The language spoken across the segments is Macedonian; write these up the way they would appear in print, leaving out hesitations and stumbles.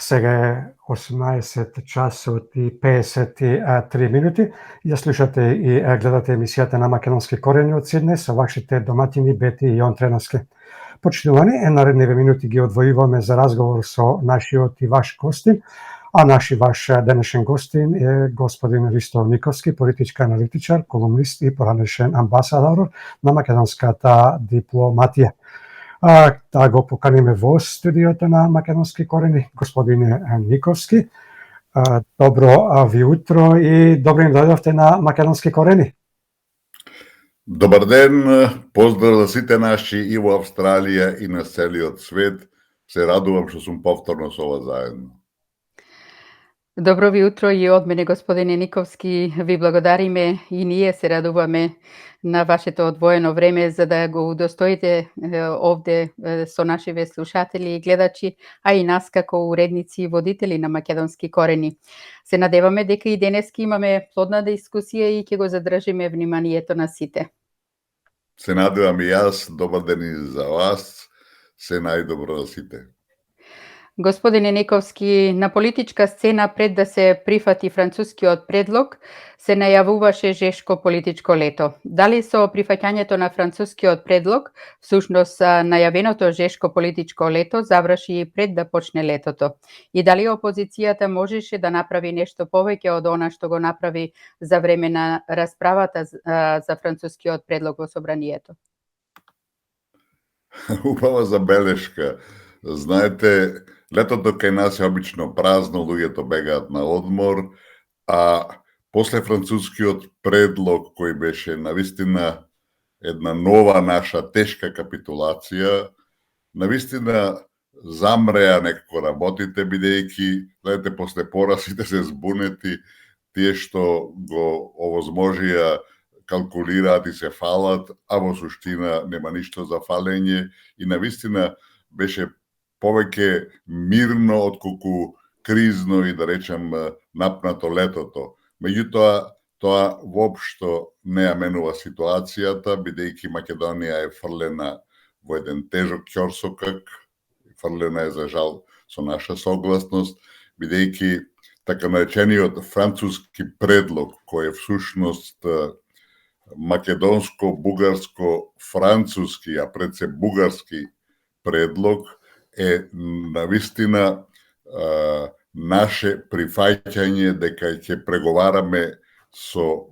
Сега е 18 часот и 53 минути. Ја слушате и гледате емисијата на Македонски корени од Сиднеј со вашите доматини Бети и Јон Треновски. Почитувани, наредниве минути ги одвојуваме за разговор со нашиот и ваш гостин, а ваш денешен гостин е господин Ристо Никовски, политички аналитичар, колумнист и поранешен амбасадор на македонската дипломатија. Да го поканиме во студиото на Македонски корени, господине Никовски. Добро ви утро и добро им дојдовте на Македонски корени. Добар ден, поздрав за сите наши и во Австралија и на целиот свет. Се радувам што сум повторно со вас заедно. Добро ви утро и од мене, господине Никовски. Ви благодариме и ние се радуваме на вашето одвоено време за да го удостоите овде со нашиве слушатели и гледачи, а и нас како уредници и водители на Македонски корени. Се надеваме дека и денески имаме плодна дискусија и ќе го задржиме вниманието на сите. Се надевам и јас, добар ден и за вас, се најдобро за сите. Господине Никовски, на политичка сцена пред да се прифати францускиот предлог, се најавуваше жешко политичко лето. Дали со прифаќањето на францускиот предлог, всушност најавеното жешко политичко лето заврши пред да почне летото? И дали опозицијата можеше да направи нешто повеќе од она што го направи за време на расправата за францускиот предлог во собранието? Убава забелешка. Знаете, летото кај нас е обично празно, луѓето бегаат на одмор, а после францускиот предлог, кој беше навистина една нова наша тешка капитулација, навистина замреа некако работите, бидејќи, гледате, после поразите се збунети, тие што го овозможија калкулираат и се фалат, а во суштина нема ништо за фалење и навистина беше повеќе мирно отколку кризно и да речем напнато летото. Меѓутоа, тоа воопшто не ја менува ситуацијата, бидејќи Македонија е фрлена во еден тежок ќорсокак, фрлена е за жал со наша согласност, бидејќи така наречениот француски предлог, кој е всушност македонско-бугарско-француски, а пред се бугарски предлог, е навистина наше прифаќање дека ќе преговараме со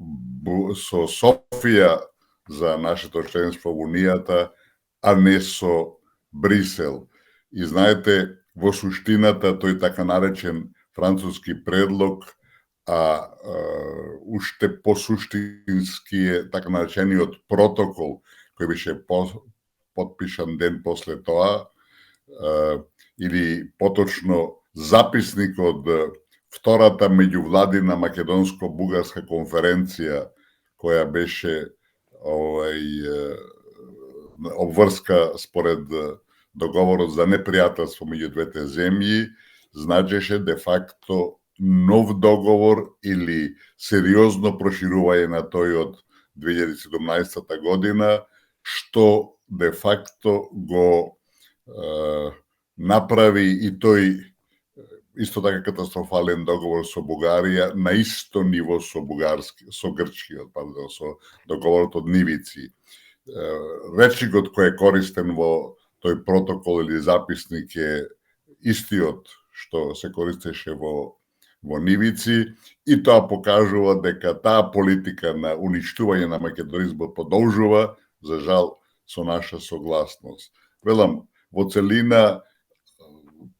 Софија за нашето членство во Унијата, а не со Брисел. И знаете, во суштината тој така наречен француски предлог, уште посуштински е така наречениот протокол кој беше подпишан ден после тоа, или поточно записник од втората меѓувладина македонско-бугарска конференција која беше обврска според договорот за непријателство меѓу двете земји, значеше де факто нов договор или сериозно проширување на тој од 2017 година, што де факто го направи и тој исто така катастрофален договор со Бугарија на исто ниво со грчкиот, со договорот од Нивици. Речникот кој е користен во тој протокол или записник е истиот што се користеше во Нивици и тоа покажува дека таа политика на уништување на македонизмот продолжува, за жал, со наша согласност. Велам, во целина,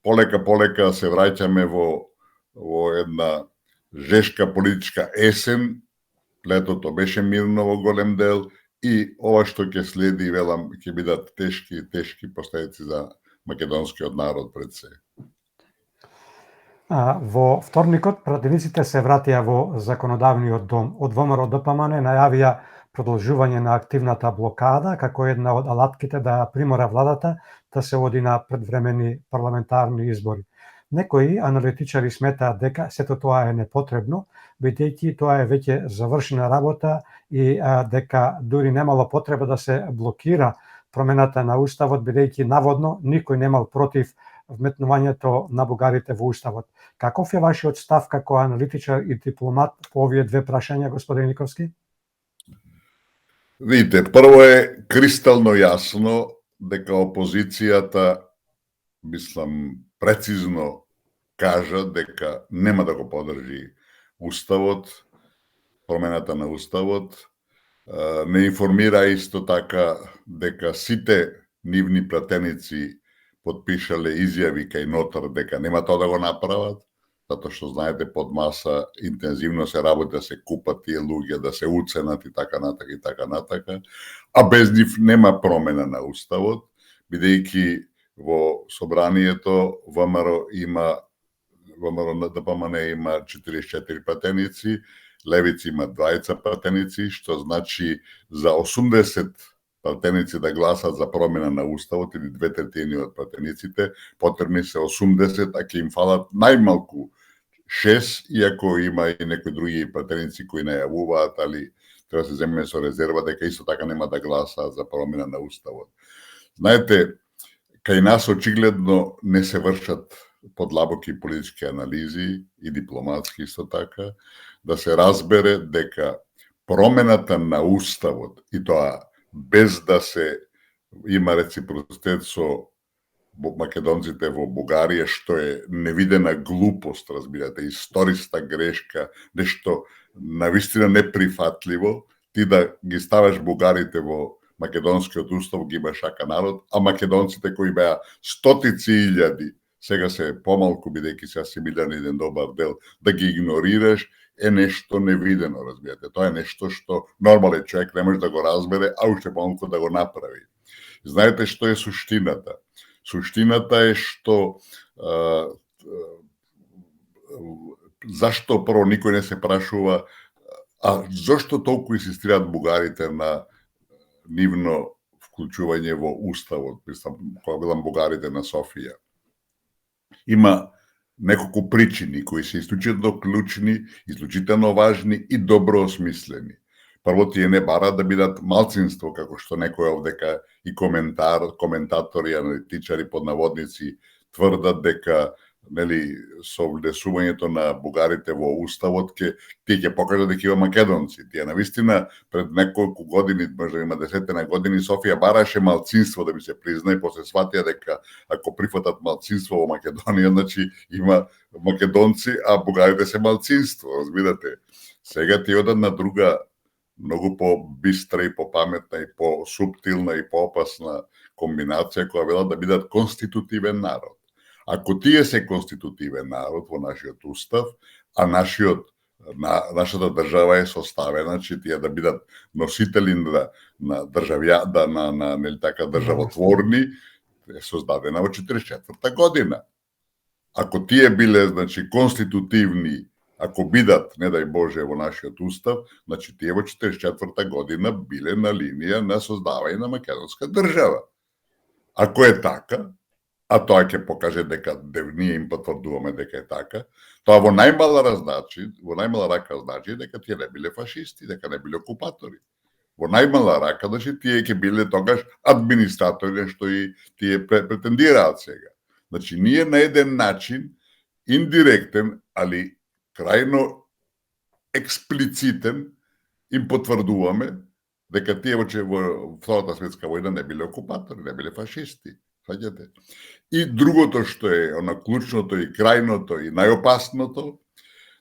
полека се враќаме во една жешка политичка есен, летото беше мирно во голем дел и ова што ќе следи, велам, ќе бидат тешки последици за македонскиот народ пред се. Во вторникот пратениците се вратија во законодавниот дом. Од ВМРО ДПМН најавија продолжување на активната блокада како една од алатките да примора владата да се оди на предвремени парламентарни избори. Некои аналитичари сметаат дека сето тоа е непотребно, бидејќи тоа е веќе завршена работа и дека дури немало потреба да се блокира промената на уставот, бидејќи наводно никој немал против вметнувањето на бугарите во уставот. Каков е вашиот став како аналитичар и дипломат по овие две прашања, господин Никовски? Видите, прво е кристално јасно дека опозицијата, мислам, прецизно кажа дека нема да го подржи уставот, промената на уставот, не информира исто така дека сите нивни пратеници подпишале изјави кај нотар дека нема тоа да го направат, затоа што знаете под маса интензивно се работи да се купат тие луѓе, да се уценат и така натака, а без нив нема промена на уставот, бидејќи во собранието ВМРО на ДПМН има 44 пратеници, Левици има 20 пратеници, што значи за 80 пратеници да гласат за промена на уставот или 2/3 од пратениците, потребни се 80, а ќе им фалат најмалку 6, иако има и некои други пратеници кои најавуваат, али треба се земе со резерва дека исто така нема да гласаат за промена на уставот. Знаете, кај нас очигледно не се вршат подлабоки политички анализи и дипломатски исто така, да се разбере дека промената на уставот и тоа без да се има реципроцитет со македонците во Бугарија, што е невидена глупост, разбирате, историска грешка, нешто навистина неприфатливо, ти да ги ставаш бугарите во македонскиот устав, ги имаш ака народ, а македонците кои беа стотици илјади, сега се помалку бидејќи се асимилирани еден добар дел, да ги игнорираш е нешто невидено, разбирате. Тоа е нешто што нормален човек не може да го разбере, а уште помалку да го направи. Знаете што е суштината? Суштината е што зашто прво никој не се прашува, а зашто толку инсистираат бугарите на нивно вклучување во уставот, мислам, кога билам бугарите на Софија. Има неколку причини кои се исклучително клучни, исклучително важни и добро осмислени. Прво, тие не бараат да бидат малцинство, како што некој овдека и коментатори, аналитичари под наводници тврдат дека со влесувањето на бугарите во уставот тие ќе покажат дека има македонци. Тие навистина пред неколку години, може има 10 години, Софија бараше малцинство да би се призна и после сватија дека ако прифатат малцинство во Македонија, значи има македонци, а бугарите се малцинство, разбирате. Сега тие одат на друга, многу по-бистра и по-паметна и по-суптилна и по-опасна комбинација која вела да бидат конститутивен народ. Ако тие се конститутивен народ во нашиот устав, а нашата држава е составена, че тие да бидат носители на државотворни, е создадена во 44 година. Ако тие биле, значи, конститутивни, ако бидат, не дај Боже, во нашиот устав, значи тие во 44 година биле на линија на создавање на македонска држава. Ако е така, а тоа ќе покаже дека ние им потврдуваме дека е така, тоа во најмала рака значи дека тие не биле фашисти, дека не биле окупатори. Во најмала рака, значи тие ќе биле тогаш администратори, што и тие претендираат сега. Значи ние на еден начин, индиректен, али крајно експлицитен, им потврдуваме дека тие во Втората светска војна не биле окупатори, не биле фашисти. Фаќате? И другото што е клучното и крајното и најопасното,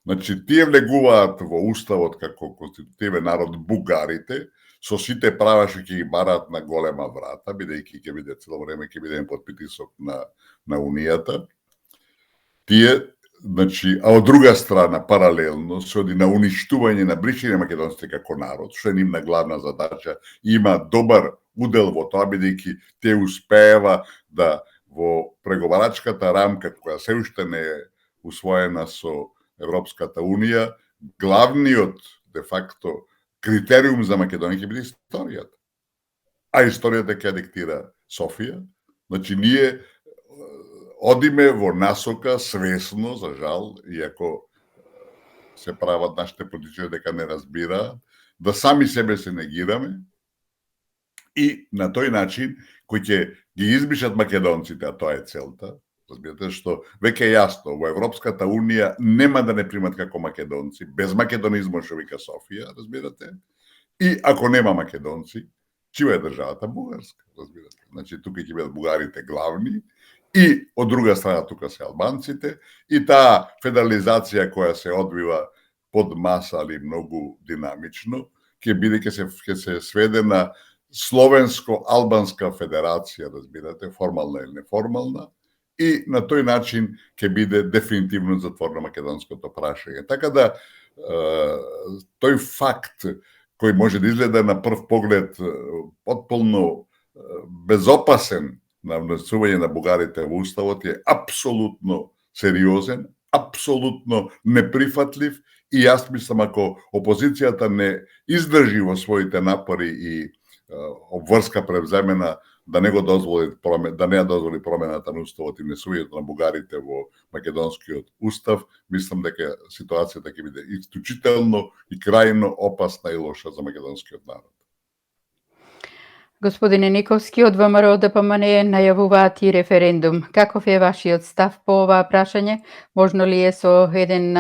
значи тие влегуваат во уставот како конститутивен народ бугарите, со сите права што ќе ги бараат на голема врата, бидејќи ќе биде цело време ќе биде под притисок на Унијата. Тие, значи, а од друга страна, паралелно, се оди на уништување на бришење македонците како народ, што е нивна главна задача, има добар удел во тоа, бидејќи те успеева да во преговарачката рамка, која се уште не е усвоена со Европската Унија, главниот, де факто, критериум за Македонија ќе биде историјата. А историјата ќе диктира Софија. Значи, ние одиме во насока свесно, за жал, иако се прават нашите политичари дека не разбираат, да сами себе се негираме и на тој начин кој ќе ги избишат македонците, а тоа е целта, Разбирате, што веќе е јасно, во Европската Унија нема да не примат како македонци, без македонизмот што вика Софија, разбирате? И ако нема македонци, чија е државата? Бугарска, разбирате. Значи, тука ќе бидат бугарите главни, и од друга страна тука се албанците, и таа федерализација која се одвива под маса, али многу динамично, ќе се сведе на Словенско-албанска федерација, разбирате, формална или неформална, и на тој начин ќе биде дефинитивно затворено македонското прашање. Така да, тој факт кој може да изгледа на прв поглед потполно безопасен на внесување на бугарите во уставот е апсолутно сериозен, апсолутно неприфатлив, и јас мислам ако опозицијата не издржи во своите напори и обврска превземена да не го дозволи да не ја дозволи промената на уставот и внесувањето на бугарите во македонскиот устав, мислам дека ситуацијата ќе биде исклучително и крајно опасна и лоша за македонскиот народ. Господине Никовски, од ВМРО ДПМН најавуваат и референдум. Каков е вашиот став по ова прашање? Можно ли е со еден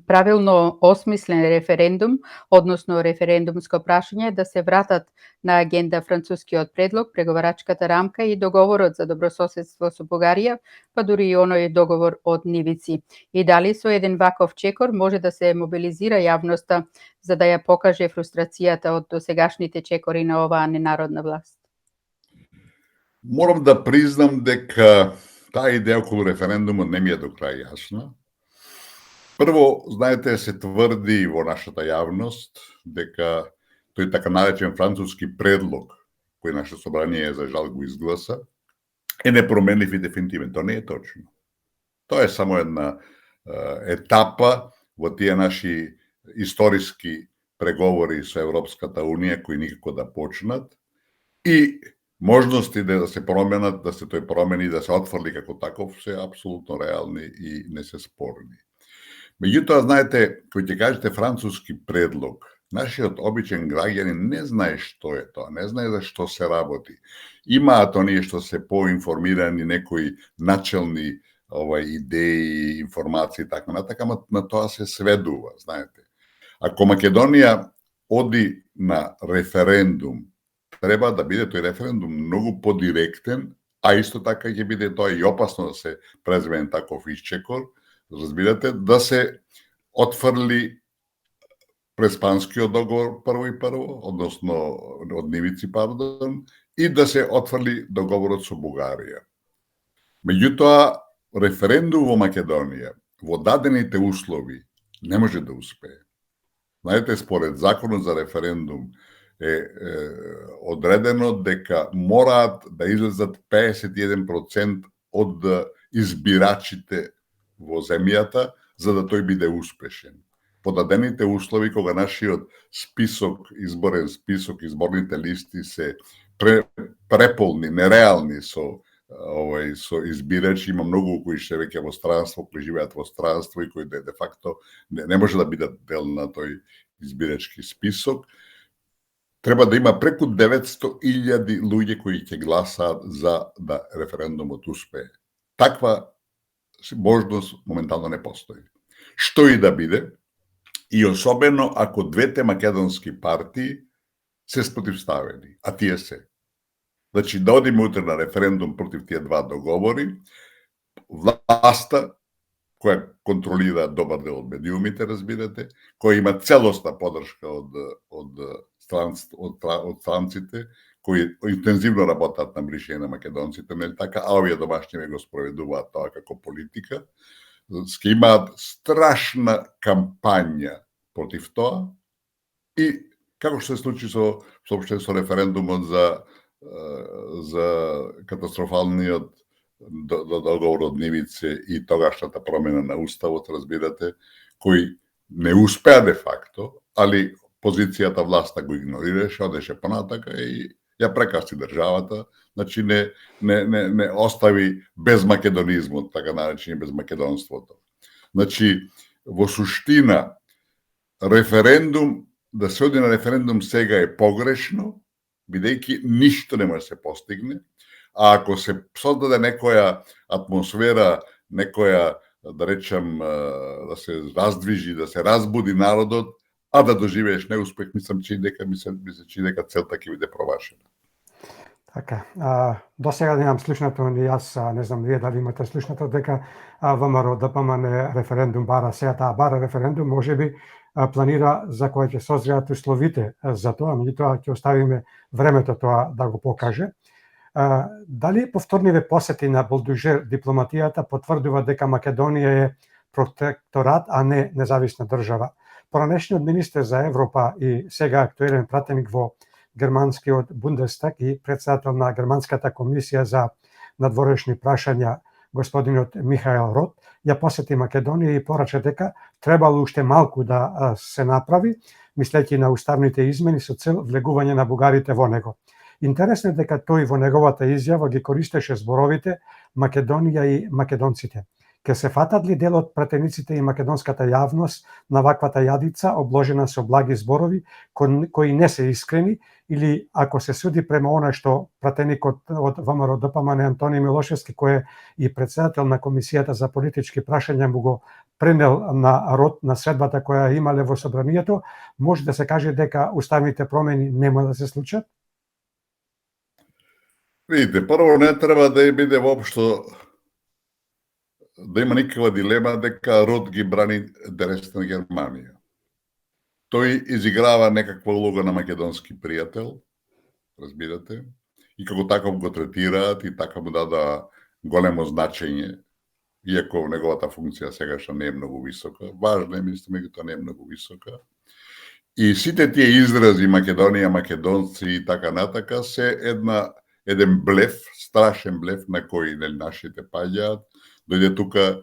правилно осмислен референдум, односно референдумско прашање, да се вратат на агенда францускиот предлог, преговарачката рамка и договорот за добрососедство со Бугарија, па дури и оној договор од нивици? И дали со еден ваков чекор може да се мобилизира јавноста за да ја покаже фрустрацијата од досегашните чекори на оваа ненародна власт? Морам да признам дека таа идеја околу референдумот не ми е до крај јасна. Прво, знаете, се тврди во нашата јавност дека тој така наречен француски предлог, кој наше собрание за жал го изгласа, е непроменлив и дефинитивен. Тоа не е точно. Тоа е само една етапа во тие наши историски преговори со Европската Унија кои никако да почнат, и можности да се променат, да се тој промени, да се отфрли како таков, се апсолутно реални и не се спорни. Меѓутоа, знаете, кој ќе кажете француски предлог, нашиот обичен граѓанин не знае што е тоа, не знае за што се работи. Имаат оние што се поинформирани, некои начелни идеи, информации, така натака, на тоа се сведува, знаете. Ако Македонија оди на референдум, треба да биде тој референдум многу подиректен, а исто така ќе биде тоа и опасно да се преземе таков исчекор, разбирате, да се отфрли Преспанскиот договор прво, односно од нивици, пардон, и да се отфрли договорот со Бугарија. Меѓутоа, референдум во Македонија во дадените услови не може да успее. Знаете, според законот за референдум е одредено дека мораат да излезат 51% од избирачите во земјата за да тој биде успешен. По дадените услови, кога нашиот список, изборен список, изборните листи се преполни, нереални со избирачи, има многу кои што веќе во странство, кои живеат во странство и кои де факто не може да бидат дел на тој избирачки список, треба да има преку 900.000 луѓе кои ќе гласаат за да референдумот успее. Таква можност моментално не постои. Што и да биде, и особено ако двете македонски партии се спротивставени, а тие се. Значи, да одиме утре на референдум против тие два договори, власта, која контролира добар дел од медиумите, разбирате, која има целосна подршка од странците, кои интензивно работат на бришење на македонците, нели така, а овие домашни го спроведуваат тоа како политика, ќе имаат страшна кампања против тоа, и како што се случи со референдумот за катастрофалниот договор од нивице и тогашната промена на уставот, разбирате, кој не успеа де факто, али позицијата власта го игнорираше, одеше понатака и ја прекасти државата, значи не остави без македонизмот, така наречени без македонството. Значи, во суштина, референдум, да се оди на референдум сега е погрешно, бидејќи ништо не може да се постигне, а ако се создаде некоја атмосфера, некоја, да речем, да се раздвижи, да се разбуди народот, а да доживееш неуспех, мислам, че дека ми се чини дека целта ќе биде провашена. Така, до сега немам слушнато, ни јас, не знам вие дали имате слушнато, дека ВМРО ДПМН референдум бара. Сега таа бара референдум, можеби планира за кој ќе созреат условите за тоа, меѓутоа ќе оставиме времето тоа да го покаже. Дали повторниве посети на Болдужер дипломатијата потврдува дека Македонија е протекторат, а не независна држава? Поранешниот министер за Европа и сега актуелен пратеник во германскиот Бундестаг и председател на Германската комисија за надворешни прашања, господинот Михаел Рот, ја посети Македонија и порача дека требало уште малку да се направи, мислејќи на уставните измени со цел влегување на бугарите во него. Интересно е дека тој во неговата изјава ги користеше зборовите Македонија и македонците. Ке се фатат ли дел од пратениците и македонската јавност на ваквата јадица, обложена со благи зборови, кои не се искрени, или ако се суди према она што пратеникот од ВМРО ДПМН Антони Милошевски, кој е и председател на Комисијата за политички прашања, му го пренел на Рот на средбата која имале во собранието, може да се каже дека уставните промени нема да се случат? Видите, прво не треба да биде воопшто да има никаква дилема дека Рот ги брани интересите на Германија. Тој изиграва некаква улога на македонски пријател, разбирате, и како таков го третираат и така му дада големо значење, иако неговата функција сегашна не е многу висока. Важна е, мислам, меѓутоа не е многу висока. И сите тие изрази Македонија, македонци и така натака се еден блеф, страшен блеф на кој нашите паѓаат. Дојде тука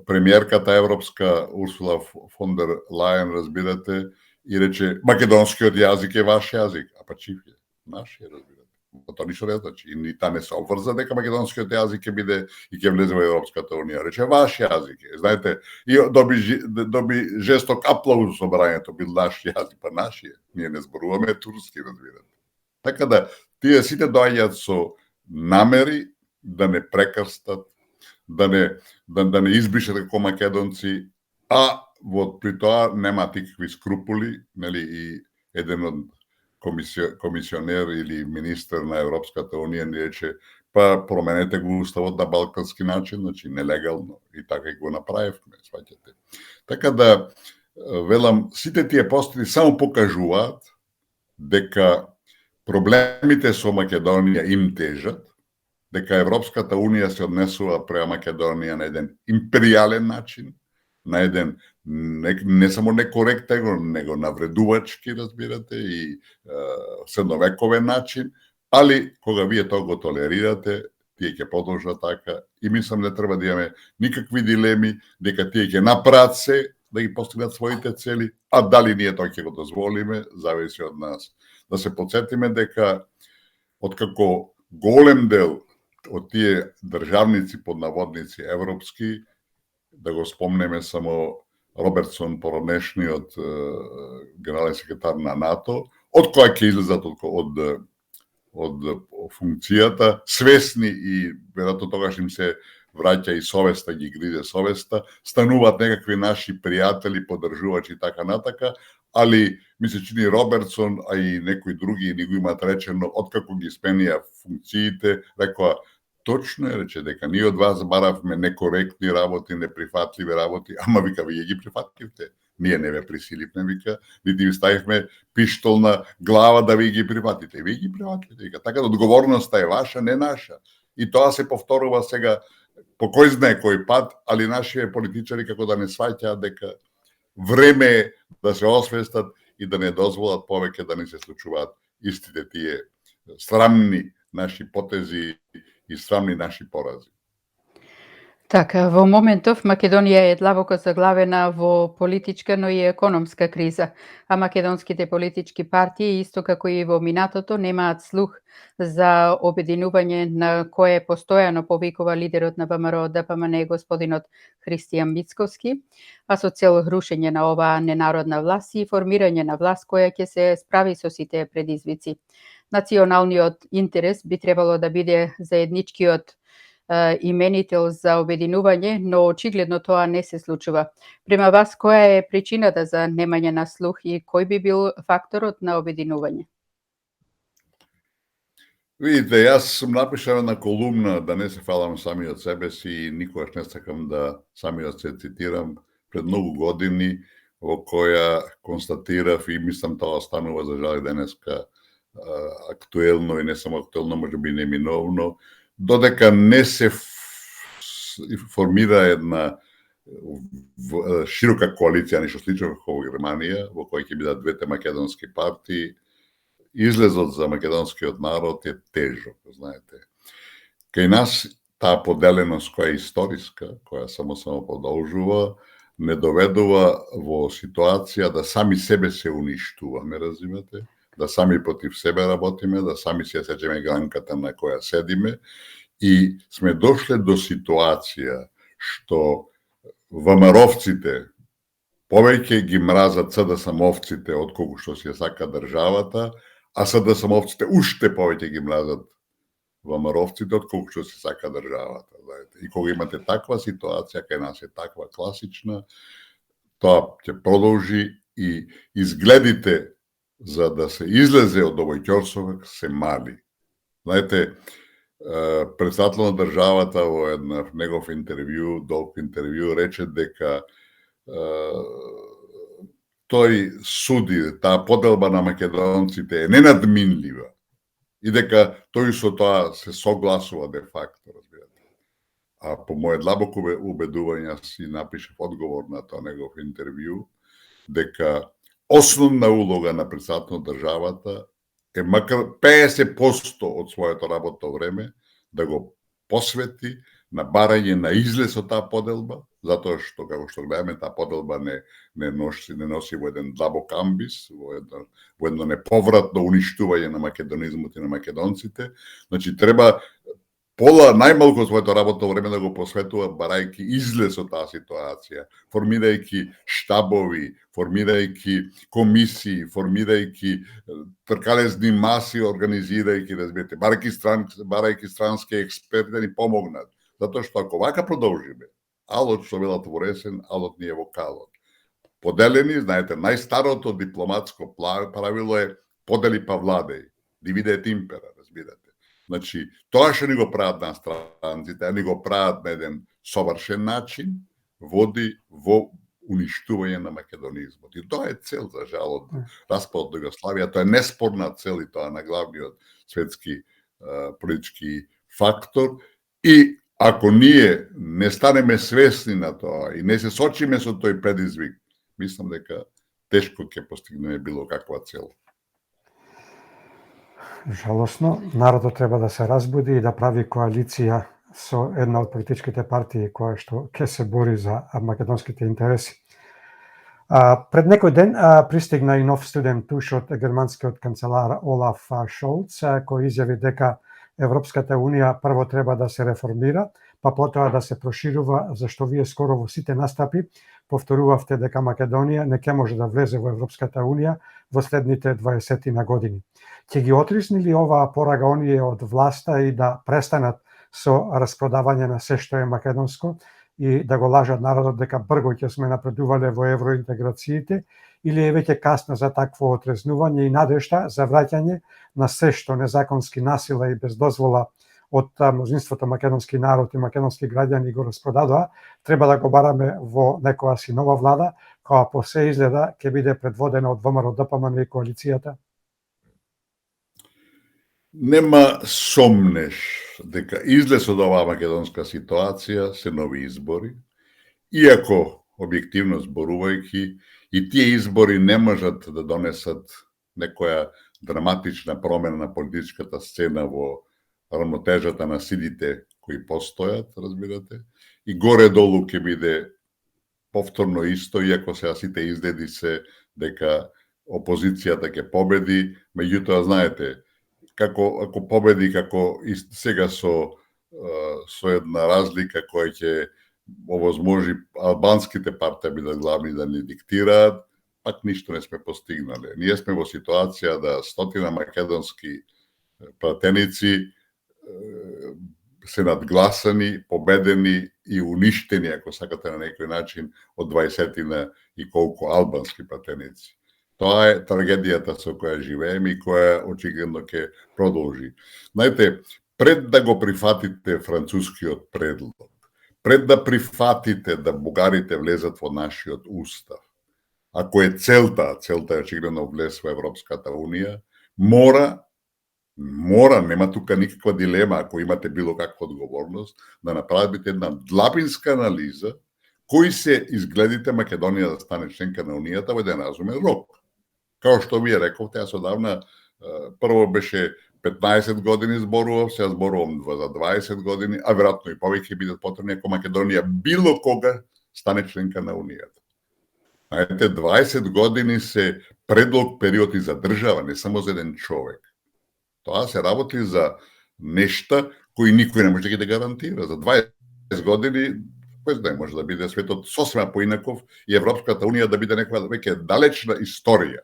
премиерката европска Урсула фон дер Лајен, разбирате, и рече македонскиот јазик е ваш јазик, а па чив е? Наш е, разбирате. Тоа ништо не значи. И та не се обврза дека македонскиот јазик ќе биде и ќе влезе во Европската унија. Рече ваш јазик е. Знаете, и доби жесток аплауз со барањето, бил наш јазик, па наш е. Ние не зборуваме турски, разбирате. Така да, тие сите доаѓаат со намери да не прекрстат, да не избришат како македонци, а при тоа нема никакви скрупули, нели, и еден од комисионер или министер на Европската унија ни рече, па променете го уставот на балкански начин, значи нелегално, и така и го направивме, сваќате. Така да, велам, сите тие постати само покажуваат дека проблемите со Македонија им тежат, дека Европската унија се однесува према Македонија на еден империјален начин, на еден не само некоректен, него навредувачки, разбирате, и средновековен начин, али кога вие тоа го толерирате, тие ќе продолжат така, и мислам не треба да имаме никакви дилеми дека тие ќе направат се да ги постигнат своите цели, а дали ние тоа ќе го дозволиме, зависи од нас. Да се потсетиме дека откако голем дел од тие државници под наводници европски, да го спомнеме само Робертсон, поранешниот генерален секретар на НАТО, од која ќе излезат од функцијата, свесни и веројатно тогаш им се враќа и совеста, ги гризе совеста, стануваат некакви наши пријатели, поддржувачи и така натака, али ми се чини Робертсон, а и некои други ни го имаат речено, откако ги сменија функциите, рекоа, точно е, рече, дека ние од вас баравме некоректни работи, неприфатливи работи, ама вика, вие ги прифатливте. Ние не ве присиливме, вика, нити ви ставивме пиштол на глава да ви ги прифатите. Вие ги прифатливте, вика. Така да одговорноста е ваша, не наша. И тоа се повторува сега по кој знае кој пат, али нашите политичари како да не сваќаат дека време е да се освестат и да не дозволат повеќе да не се случуваат истите тие срамни наши потези и срамни наши порази. Така, во моментов Македонија е длабоко заглавена во политичка, но и економска криза, а македонските политички партии, исто како и во минатото, немаат слух за обединување на кое постојано повикува лидерот на ВМРО ДПМН господинот Христијан Мицковски, а со цел рушење на оваа ненародна власт и формирање на власт која ќе се справи со сите предизвици. националниот интерес би требало да биде заедничкиот именител за обединување, но очигледно тоа не се случува. Према вас, која е причината за немање на слух и кој би бил факторот на обединување? Видите, јас сум напишал една колумна, да не се фалам сами од себе си и никогаш не сакам да самиот се цитирам, пред многу години, во која констатирав и мислам тоа останува за жал и денеска актуелно и не само актуелно, може би неминовно, додека не се формира една широка коалиција, нешто слично како во Германија, во која ќе бидат двете македонски партии, излезот за македонскиот народ е тежок, знаете. Кај нас таа поделеност која е историска, која само продолжува, не доведува во ситуација да сами себе се уништуваме, разбирате, да сами против себе работиме, да сами се сеќаме гранката на која седиме и сме дошле до ситуација што ВМРО-вците повеќе ги мразат СДСМ-овците отколку што се сака државата, а СДСМ-овците уште повеќе ги мразат ВМРО-вците отколку што се сака државата. И кога имате таква ситуација, кај нас е таква класична, тоа ќе продолжи и изгледите за да се излезе од овој ќорсовак се мали. Знаете, председател на државата во една негов интервју, долг интервју, рече дека тој суди, таа поделба на македонците е ненадминлива и дека тој со тоа се согласува де факто, разбирате. А по моје длабоко убедување си напишав одговор на тоа негов интервју, дека основна улога на председател на државата е макар 50% од своето работно време да го посвети на барање на излез од таа поделба, затоа што, како што гледаме, таа поделба не носи во еден длабок амбис, во едно неповратно уништување на македонизмот и на македонците. Значи, треба пола најмалку своето работно време да го посветува барајќи излез од таа ситуација, формирајќи штабови, формирајќи комисии, формирајќи тркалезни маси, организирајќи, разбирате, барајќи странски експерти да ни помогнат. Затоа што ако вака продолжиме, алот што велат во ресен, алот ни е во калот. Поделени, знаете, најстарото дипломатско правило е подели па владеј, divide et impera, разбирате. Значи, тоа што ни го прават на странците, а ни го прават на еден совршен начин, води во уништување на македонизмот. И тоа е цел, за жал, од распадот на Југославија, тоа е неспорна цел и тоа на главниот светски политички фактор. И ако ние не станеме свесни на тоа и не се сочиме со тој предизвик, мислам дека тешко ќе постигнеме било каква цел. Жалосно, народот треба да се разбуди и да прави коалиција со една од политичките партии која што ќе се бори за македонските интереси. Пред некој ден пристигна и нов студен туш од германскиот канцелар Олаф Шолц, кој изјави дека Европската Унија прво треба да се реформира, па потоа да се проширува, зашто вие скоро во сите настапи повторувавте дека Македонија не ќе може да влезе во Европската Унија во следните 20 на години. Ќе ги отрисни ли оваа порага оние од власта и да престанат со распродавање на се што е македонско и да го лажат народот дека брзо ќе сме напредувале во евроинтеграциите, или е веќе касно за такво отрезнување и надежда за враќање на се што незаконски насила и без дозвола од мнозинството македонски народ и македонски граѓани го распродадоа, треба да го бараме во некоја си нова влада, која по се изгледа ќе биде предводена од ВМРО ДПМН и коалицијата? Нема сомнеш дека излез од оваа македонска ситуација се нови избори, иако објективно зборувајќи и тие избори не можат да донесат некоја драматична промена на политичката сцена во рамнотежата на силите кои постојат, разбирате, и горе-долу ќе биде повторно исто, иако сега сите изгледи се дека опозицијата ќе победи, меѓутоа, знаете, ако победи, како и сега со една разлика која ќе овозможи албанските партии бидат главни да ни диктираат, пак ништо не сме постигнале. Ние сме во ситуација да стотина македонски пратеници се надгласани, победени и уништени, ако сакате на некој начин, од 20 и колку албански пратеници. Тоа е трагедијата со која живееме и која очигледно ќе продолжи. Знаете, пред да го прифатите францускиот предлог, пред да прифатите да бугарите влезат во нашиот устав, ако е целта е очигледно влез во Европската Унија, мора, нема тука никаква дилема, ако имате било каква одговорност, да направите една длабинска анализа кои се изгледите Македонија да стане членка на Унијата во еден разумен рок. Као што вие рековте, јас одавна прво беше 15 години зборував, сега зборувам за 20 години, а веројатно и повеќе бидат потребни ако Македонија било кога стане членка на Унијата. Знаете, 20 години се предлог период и за држава, не само за еден човек. Тоа се работи за нешта кои никој не може да ги гарантира. За 20 години, кој знае, може да биде светот сосема поинаков и Европската Унија да биде некоја веќе далечна историја.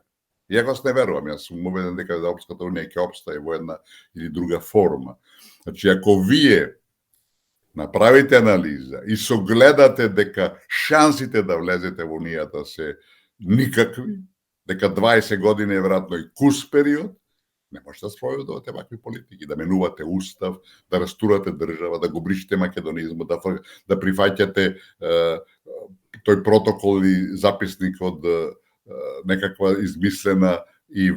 Иако аз не верувам, јас сум убеден дека Европската Унија ќе опстае во една или друга форма. Значи, ако вие направите анализа и согледате дека шансите да влезете во Унијата се никакви, дека 20 години е веројатно и кус период, не можете да спроведувате вакви политики, да менувате устав, да растурате држава, да го бришите македонизмот, да прифаќате тој протокол и записник од некаква измислена и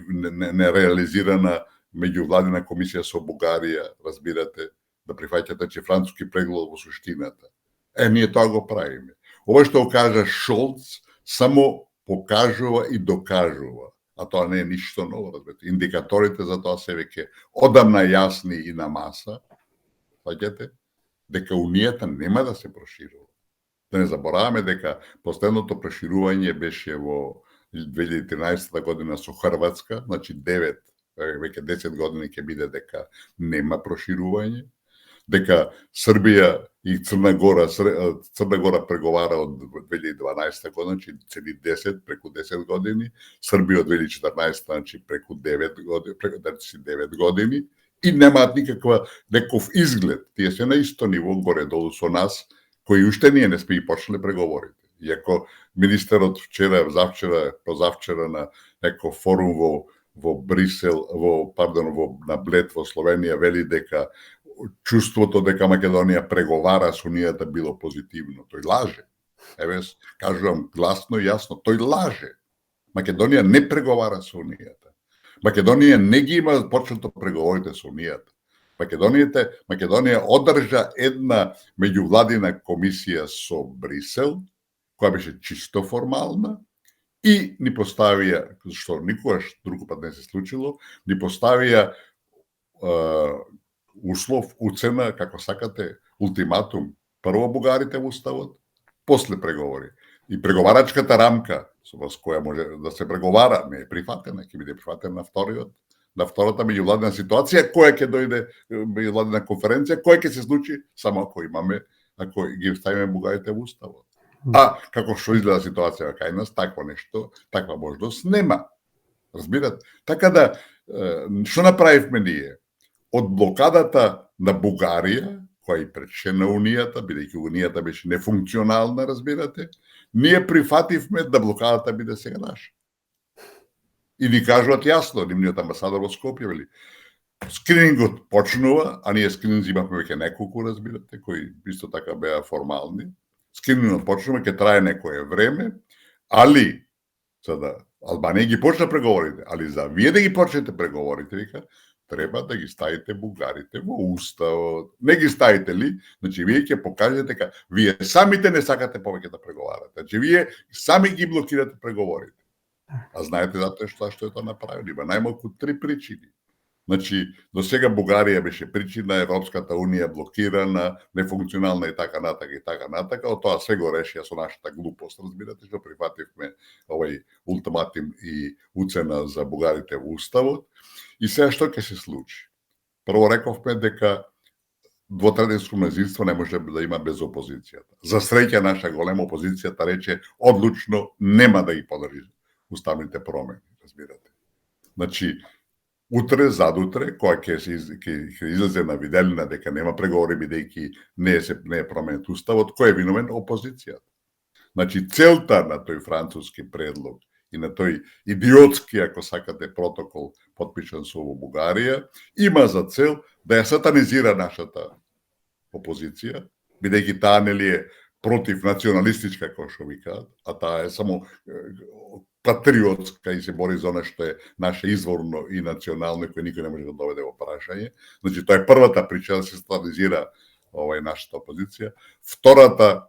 нереализирана меѓувладина комисија со Бугарија, разбирате, да прифаќате че француски преглед во суштината. Ние тоа го правиме. Ова што го кажа Шолц само покажува и докажува, а тоа не е ништо ново, разбирате. Индикаторите за тоа се веќе одамна јасни и на маса, фаќате, дека Унијата нема да се проширува. Да не забораваме дека последното проширување беше во 2013 година со Хрватска, значи 9, веќе 10 години ќе биде дека нема проширување, дека Србија и Црна Гора преговара од 2012 година, значи цели 10, преку 10 години, Србија од 2014, значи преку 9 години, и немаат неков изглед. Тие се на исто ниво, горе-долу со нас, кои уште ние не сме и почнали преговорите. Иако министерот вчера, позавчера на некој форум во Брисел, на Блед во Словенија вели дека чувството дека Македонија преговара со Унијата било позитивно. Тој лаже. Еве, кажувам гласно и јасно, тој лаже. Македонија не преговара со Унијата. Македонија не ги има почнато преговорите со Унијата. Македонија одржа една меѓувладина комисија со Брисел, која беше чисто формална, и ни поставија, што никогаш друг пат не се случило, ни поставија услов, уцена, како сакате, ултиматум. Прво бугарите во уставот, после преговори. И преговарачката рамка со која може да се преговара не е прифатена, ќе биде прифатена на втората меѓувладина ситуација, која ќе дојде меѓувладина конференција, која ќе се случи само ако ги ставиме бугарите во уставот. А како што изгледа ситуација кај нас, таква можност нема. Разбирате? Така да, што направивме ние? Од блокадата на Бугарија, која и пречеше на Унијата, бидејќи Унијата беше нефункционална, разбирате, ние прифативме да блокадата биде сега наша. И ни кажуват јасно, нивниот амбасадор во Скопје, вели, скринингот почнува, а ние скрининг имавме веќе неколку, разбирате, кои исто така беа формални. Скринингот почнува, ќе трае некое време, али, Албанија ги почна преговорите, али за вие да ги почнете преговорите, вика, треба да ги ставите бугарите во уставот. Не ги ставите ли, значи вие ќе покажете дека вие самите не сакате повеќе да преговарате. Значи вие сами ги блокирате преговорите. А знаете затоа што е тоа направено? Има најмалку 3 причини. Значи, до сега Бугарија беше причина, Европската Унија блокирана, нефункционална и така натака, од тоа се го решија со нашата глупост, разбирате, што прифативме овој ултиматум и уцена за бугарите во уставот. И сега што ќе се случи? Прво рековме дека двотретинско мнозинство не може да има без опозицијата. За среќа наша голема опозицијата рече одлучно нема да ги подржи уставните промени, разбирате. Значи, утре, задутре, кога ќе излезе на виделина дека нема преговори бидејќи не е променет уставот, кој е виновен? Опозицијата. Значи, целта на тој француски предлог и на тој идиотски, ако сакате, протокол подпишан со Бугарија, има за цел да ја сатанизира нашата опозиција, бидејќи таа нели е против националистичка, како што викаат, а таа е само патриотска и се бори за она што е наше изворно и национално, кој никој не може да доведе во прашање. Значи, тоа е првата причина да се сатанизира нашата опозиција. Втората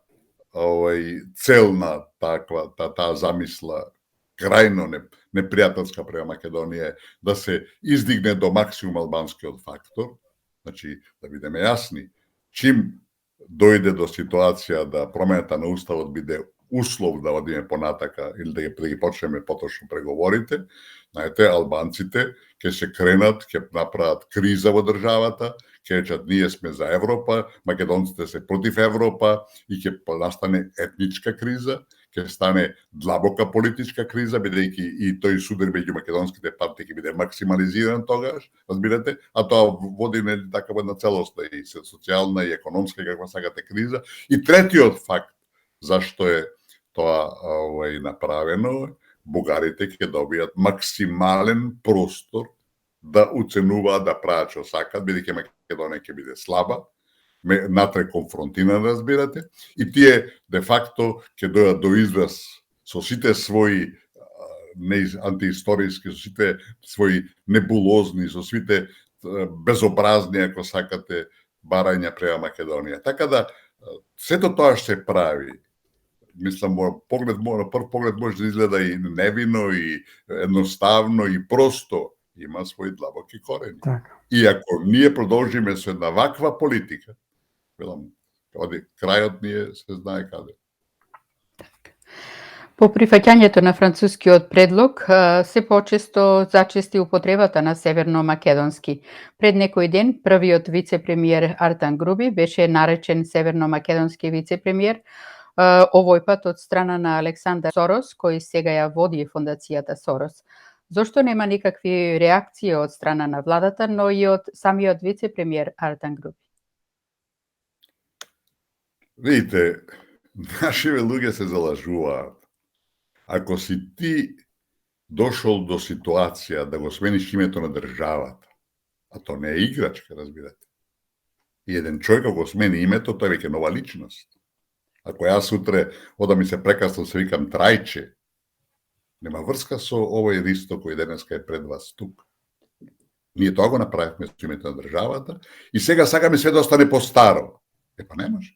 цел на таа замисла крајно непријателска према Македонија е да се издигне до максимум албанскиот фактор. Значи, да бидеме јасни, чим дојде до ситуација да промената на уставот биде услов да одиме понатака или да ги почнеме поточно преговорите, знаете, албанците ќе се кренат, ќе направат криза во државата, ќе речат ние сме за Европа, македонците се против Европа и ќе настане етничка криза, ќе стане длабока политичка криза, бидејќи и тој судар меѓу македонските партии ќе биде максимализиран тогаш, разбирате, а тоа води така во една целосна и социјална и економска, каква сакате, криза. И третиот факт зашто е тоа направено, бугарите ќе добијат максимален простор да оценуваат, да прават што сакат, бидејќи Македонија ќе биде слаба, натре конфронтирана, разбирате, и тие де факто ќе дојдат до израз со сите своји антиисториски, со сите своји небулозни, со сите безобразни, ако сакате, барања према Македонија. Така да, сето тоа што се прави, мислам, на прв поглед може да изгледа и невино, и едноставно, и просто, има своји длабоки корени. Така. И ако ние продолжиме со една ваква политика, крајот ние се знае каде. По прифаќањето на францускиот предлог, се почесто зачести употребата на северно-македонски. Пред некој ден, првиот вице-премиер Артан Груби беше наречен северно-македонски вице-премиер, овој пат од страна на Александар Сорос, кој сега ја води фондацијата Сорос. Зошто нема никакви реакции од страна на владата, но и од самиот вице-премиер Артан Груби? Видите, нашиве луѓе се залажуваат. Ако си ти дошол до ситуација да го смениш името на државата, а то не е играчка, разбирате. И еден човек го смени името, тој веќе нова личност. Ако јас утре одам и се прекасно се викам Трајче, нема врска со овој Ристо кој денеска е пред вас тук. Ние тоа го направивме со името на државата и сега сакаме све да остане по-старо. Па не може.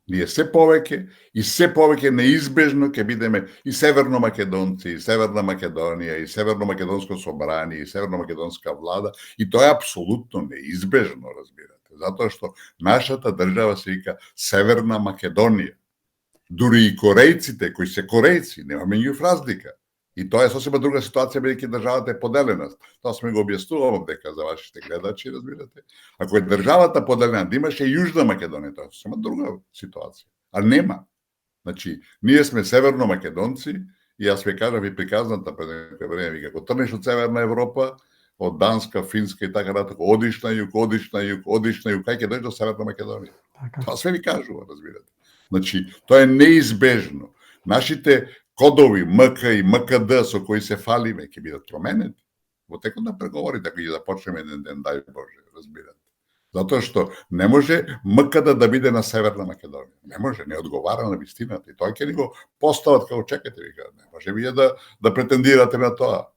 Ние се повеќе неизбежно ќе бидеме и северно-македонци, и Северна Македонија, и Северно-македонско собрание, и Северно-македонска влада, и тоа е апсолутно неизбежно, разбирате, затоа што нашата држава се вика Северна Македонија. Дури и корејците, кои се корејци, нема меѓу разлика. И тоа е сосема друга ситуација, бидејќи државата е поделена. Тоа сме го објаснуваме дека за вашите гледачи, разбирате. Ако е државата поделена, да имаше и Јужна Македонија, тоа е сосема друга ситуација. А нема. Значи, ние сме северно-македонци и јас ви кажав и приказната пред некој време, како трнеш од Северна Европа, од Данска, Финска и така натаму, одиш на југ, кај ќе дојдеш до Северна Македонија. Тоа све ви кажува, разбирате. Значи, тоа е неизбежно. Нашите кодови МК и МКД со кои се фалиме ќе бидат променети во текот на преговорите, ако ги започнеме еден ден, дај Боже, разбирате. Затоа што не може МКД да биде на Северна Македонија. Не може, не одговара на вистината. И тоа ќе ни го постават како чекате, ви кажат. Не може вие да претендирате на тоа.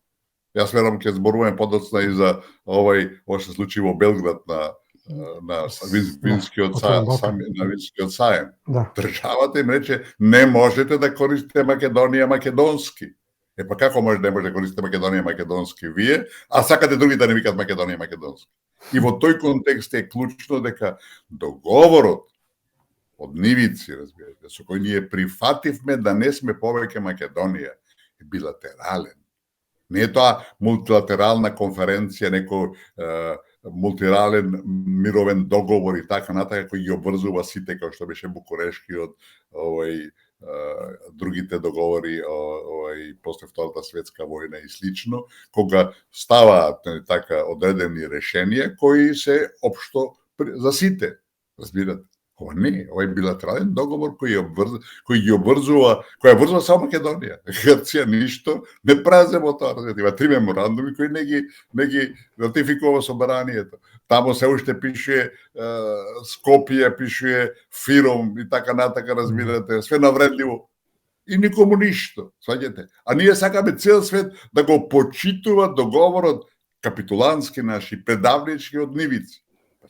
Јас верувам ќе зборуваме подоцна и за ова што се случи во Белград на Винскиот саем. Државата им рече, не можете да користите Македонија македонски. Па како може да може да користите Македонија македонски вие, а сакате други да не викат Македонија македонски? И во тој контекст е клучно дека договорот од Нивици, разбирате, со кој ние прифативме да не сме повеќе Македонија, е билатерален. Не е тоа мултилатерална конференција, некој мултилатерален мировен договор и така натака кој ги обврзува сите, како што беше Букурешкиот другите договори после Втората светска војна и слично, кога ставаат така одредени решенија кои се општо за сите, разбирате. Ова не, ова е билатерален договор кој ги обврзува, која врзува само Македонија. Грција ништо не празе во тоа, разбирате. Има 3 меморандуми кои не ги ратификува собранието. Тамо се уште пишува Скопје, пишува Фиром и така натака, разбирате, све навредливо. И никому ништо, сваѓате. А ние сакаме цел свет да го почитува договорот капитулански наши, предавнички од нивици.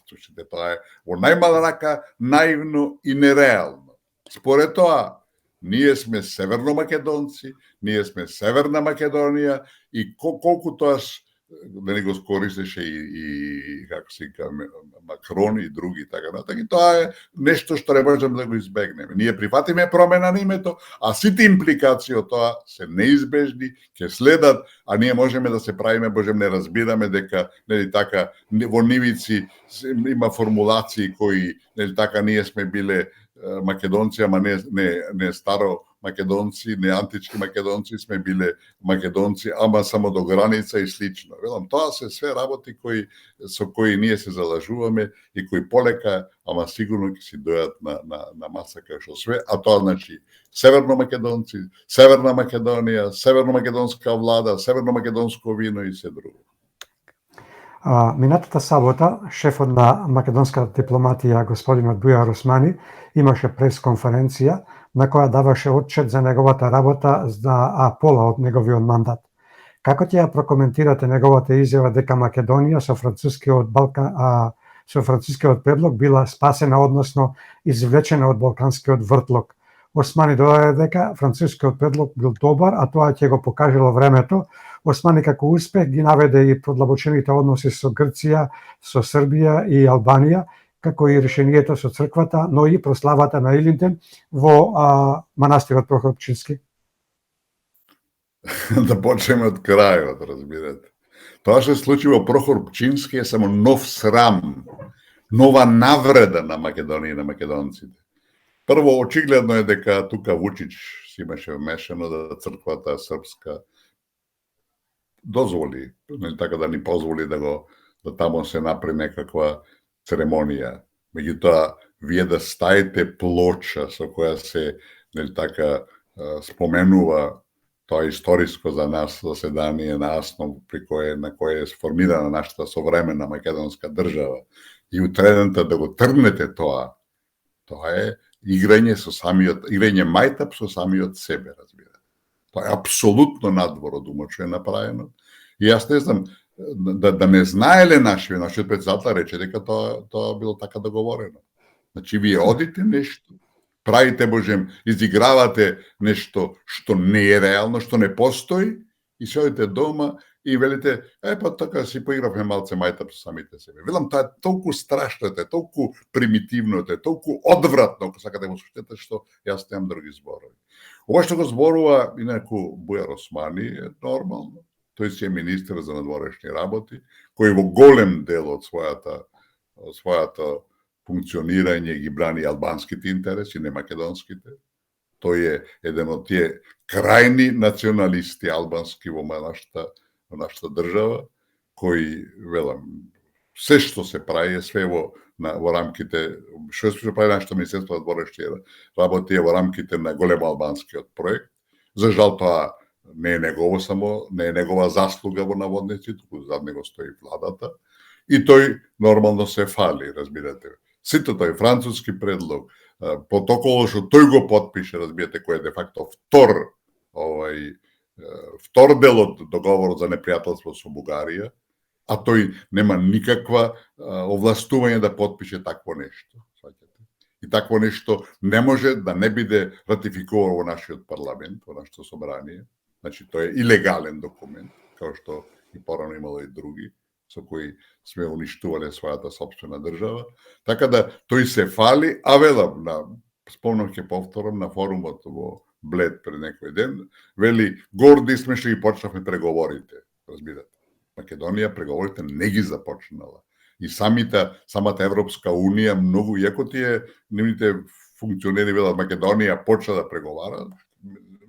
Слушайте, тоа е во најмала рака наивно и нереално. Според тоа, ние сме северномакедонци, ние сме Северна Македонија и колку тоа да го скористеше и како се вика Макрон и други така натаму. И тоа е нешто што не можеме да го избегнеме. Ние прифатиме промена на името, а сите импликации од тоа се неизбежни, ќе следат, а ние можеме да се правиме, можеме не разбираме дека нели така во нивици има формулации кои нели така ние сме биле македонци, ама не старо македонци, не антички македонци, сме биле македонци, ама само до граница и слично. Велам, тоа се све работи со кои ние се залажуваме и кои полека, ама сигурно ќе си дојат на маса кај што све, а тоа значи северномакедонци, Северна Македонија, северномакедонска влада, северномакедонско вино и се друго. Минатата сабота, шефот на македонската дипломатија, господинот Бујар Османи, имаше пресконференција на која даваше отчет за неговата работа за пола од неговиот мандат. Како ќе ја прокоментирате неговата изјава дека Македонија со францускиот предлог била спасена, односно извлечена од балканскиот вртлок? Османи додаде дека францускиот предлог бил добар, а тоа ќе го покажело времето. Османи како успех ги наведе и продлабочените односи со Грција, со Србија и Албанија, како и решението со црквата, но и прославата на Илинден во манастирот Прохор Пчински. Да почнеме од крајот, разбирате. Тоа што се случи во Прохор Пчински е само нов срам, нова навреда на Македонија и на македонците. Прво, очигледно е дека тука Вучич си имаше вмешано да црквата српска дозволи, така да ни позволи да тамо се направи некаква церемонија. Меѓутоа, вие да ставите плоча со која се така споменува тоа историско за нас заседание на АСНО на кое е сформирана нашата современа македонска држава и утредента да го тргнете тоа е играње мајтап со самиот себе, разбирате. Тоа е апсолутно надвор од умот што е направено. И јас не знам, да не знаеле нашиот председател рече дека тоа било така договорено. Значи, вие одите нешто, правите, изигравате нешто што не е реално, што не постои, и се одите дома и велите, така си поигравме малце мајтап со самите себе. Велам, тоа е толку страшно, толку примитивно, толку одвратно, ако сакате го слушнете, што јас немам други зборови. Ова што го зборува, инаку, Бујар Османи е нормално. Тој си е министер за надворешни работи, кој во голем дел од својата функционирање ги брани албанските интереси, не македонските. Тој е еден од тие крајни националисти албански во нашата држава, кои, велам, се што се прави, све во рамките, што се прави нашето Министерство на надворешни работи е во рамките на големо албанскиот проект. За жал тоа не е негова заслуга во наводници, туку зад него стои владата. И тој нормално се фали, разбирате. Сите тој француски предлог, протоколот што тој го потпише, разбирате, кој е де факто втор дел од договорот за непријателство со Бугарија, а тој нема никаква овластување да потпише такво нешто. И такво нешто не може да не биде ратификувано во нашиот парламент, во нашето собрание. Значи, тој е илегален документ, како што и порано имало и други, со кои сме уништувале својата сопствена држава. Така да, тој се фали, а велам, спомнам ќе повторам на форумот во Блед пред некој ден, вели, горди сме што ги почнавме преговорите, разбирате. Македонија преговорите не ги започнала. И самата Европска Унија многу, иако тие нивните функционери велат Македонија почна да преговара,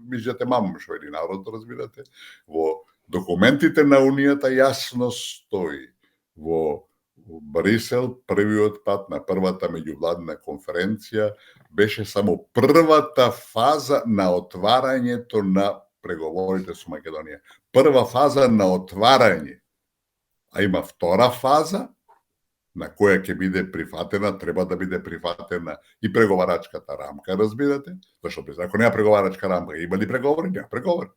миѓате мамушо или народ, разбирате. Во документите на Унијата јасно стои во Брисел првиот пат на првата меѓувладна конференција беше само првата фаза на отварањето на преговорите со Македонија. Прва фаза на отварање, а има втора фаза на која ќе биде прифатена, треба да биде прифатена и преговарачката рамка, разбирате? Зашто ако нема преговарачка рамка, има ли преговори? Нема преговори.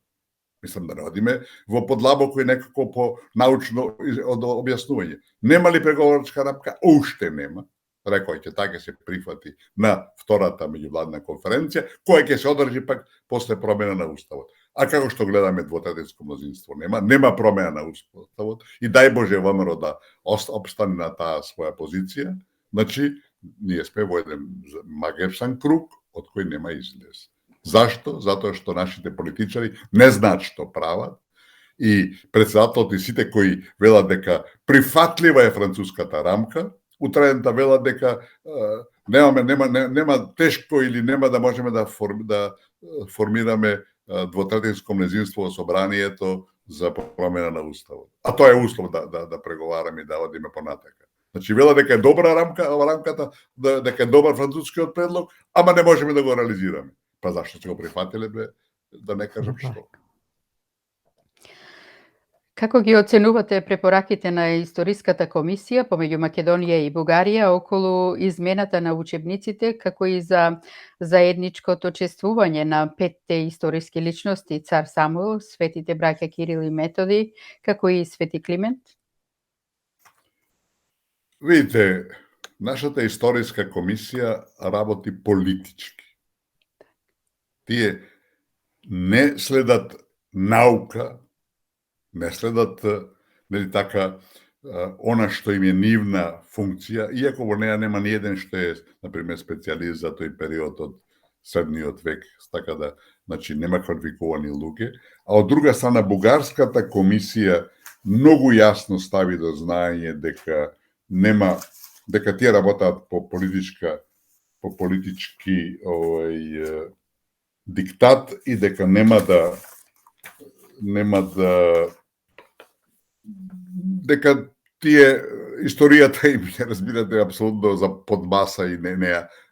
Мислам да не одиме во подлабоко и некако по научно објаснување. Нема ли преговорачка рамка? Уште нема. Рекој ќе така се прифати на втората меѓувладна конференција, која ќе се одржи пак после промена на уставот. А како што гледаме двотретинско мнозинство нема промена на уставот и дај Боже ВМРО да обстане на таа своја позиција, значи ние сме во еден магевсан круг од кој нема излез. Зашто? Затоа што нашите политичари не знаат што прават и председателот и сите кои велат дека прифатлива е француската рамка, утредента велат дека нема тешко или нема да можеме да формираме двотретинско мнозинство во собранието за промена на уставот. А тоа е услов да преговараме и да одиме понатака. Значи вела дека е добра рамката, дека е добар францускиот предлог, ама не можеме да го реализираме. Па зашто се го прифатиле, да не кажам што. Како ги оценувате препораките на Историската комисија помеѓу Македонија и Бугарија околу измената на учебниците, како и за заедничкото чествување на 5 историски личности, цар Самуил, светите браќа Кирил и Методи, како и свети Климент? Видите, нашата Историска комисија работи политички. Тие не следат наука, не следат така она што им е нивна функција, иако во неја нема ни еден што е, например, специјалист за тој период од средниот век, така да, значи, нема квалификувани луѓе. А од друга страна, Бугарската комисија многу јасно стави до знаење дека тие работат по политички диктат и дека дека тие историјата им, разбирате, апсолутно за подмаса и не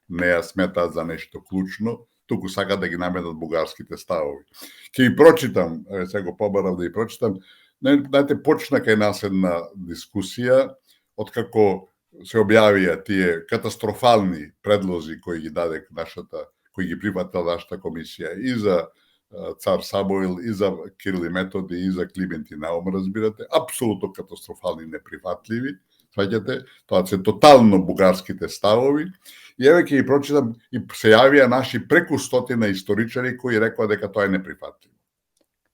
ја сметаат за нешто клучно, туку сакаат да ги наметат бугарските ставови. Ќе ги прочитам, сега го побарав да ги прочитам, знаете, почна кај нас една дискусија, откако се објавија тие катастрофални предлози кои ги даде кои ги прифатила нашата комисија и за цар Самуил, и за Кирил и Методи, и за Климент и Наум, разбирате, апсолутно катастрофални, неприфатливи, сваќате, тоа се тотално бугарските ставови, и еве ќе ги прочитам, и се јавија наши преку 100 историчари кои рекоа дека тоа е неприфатливо.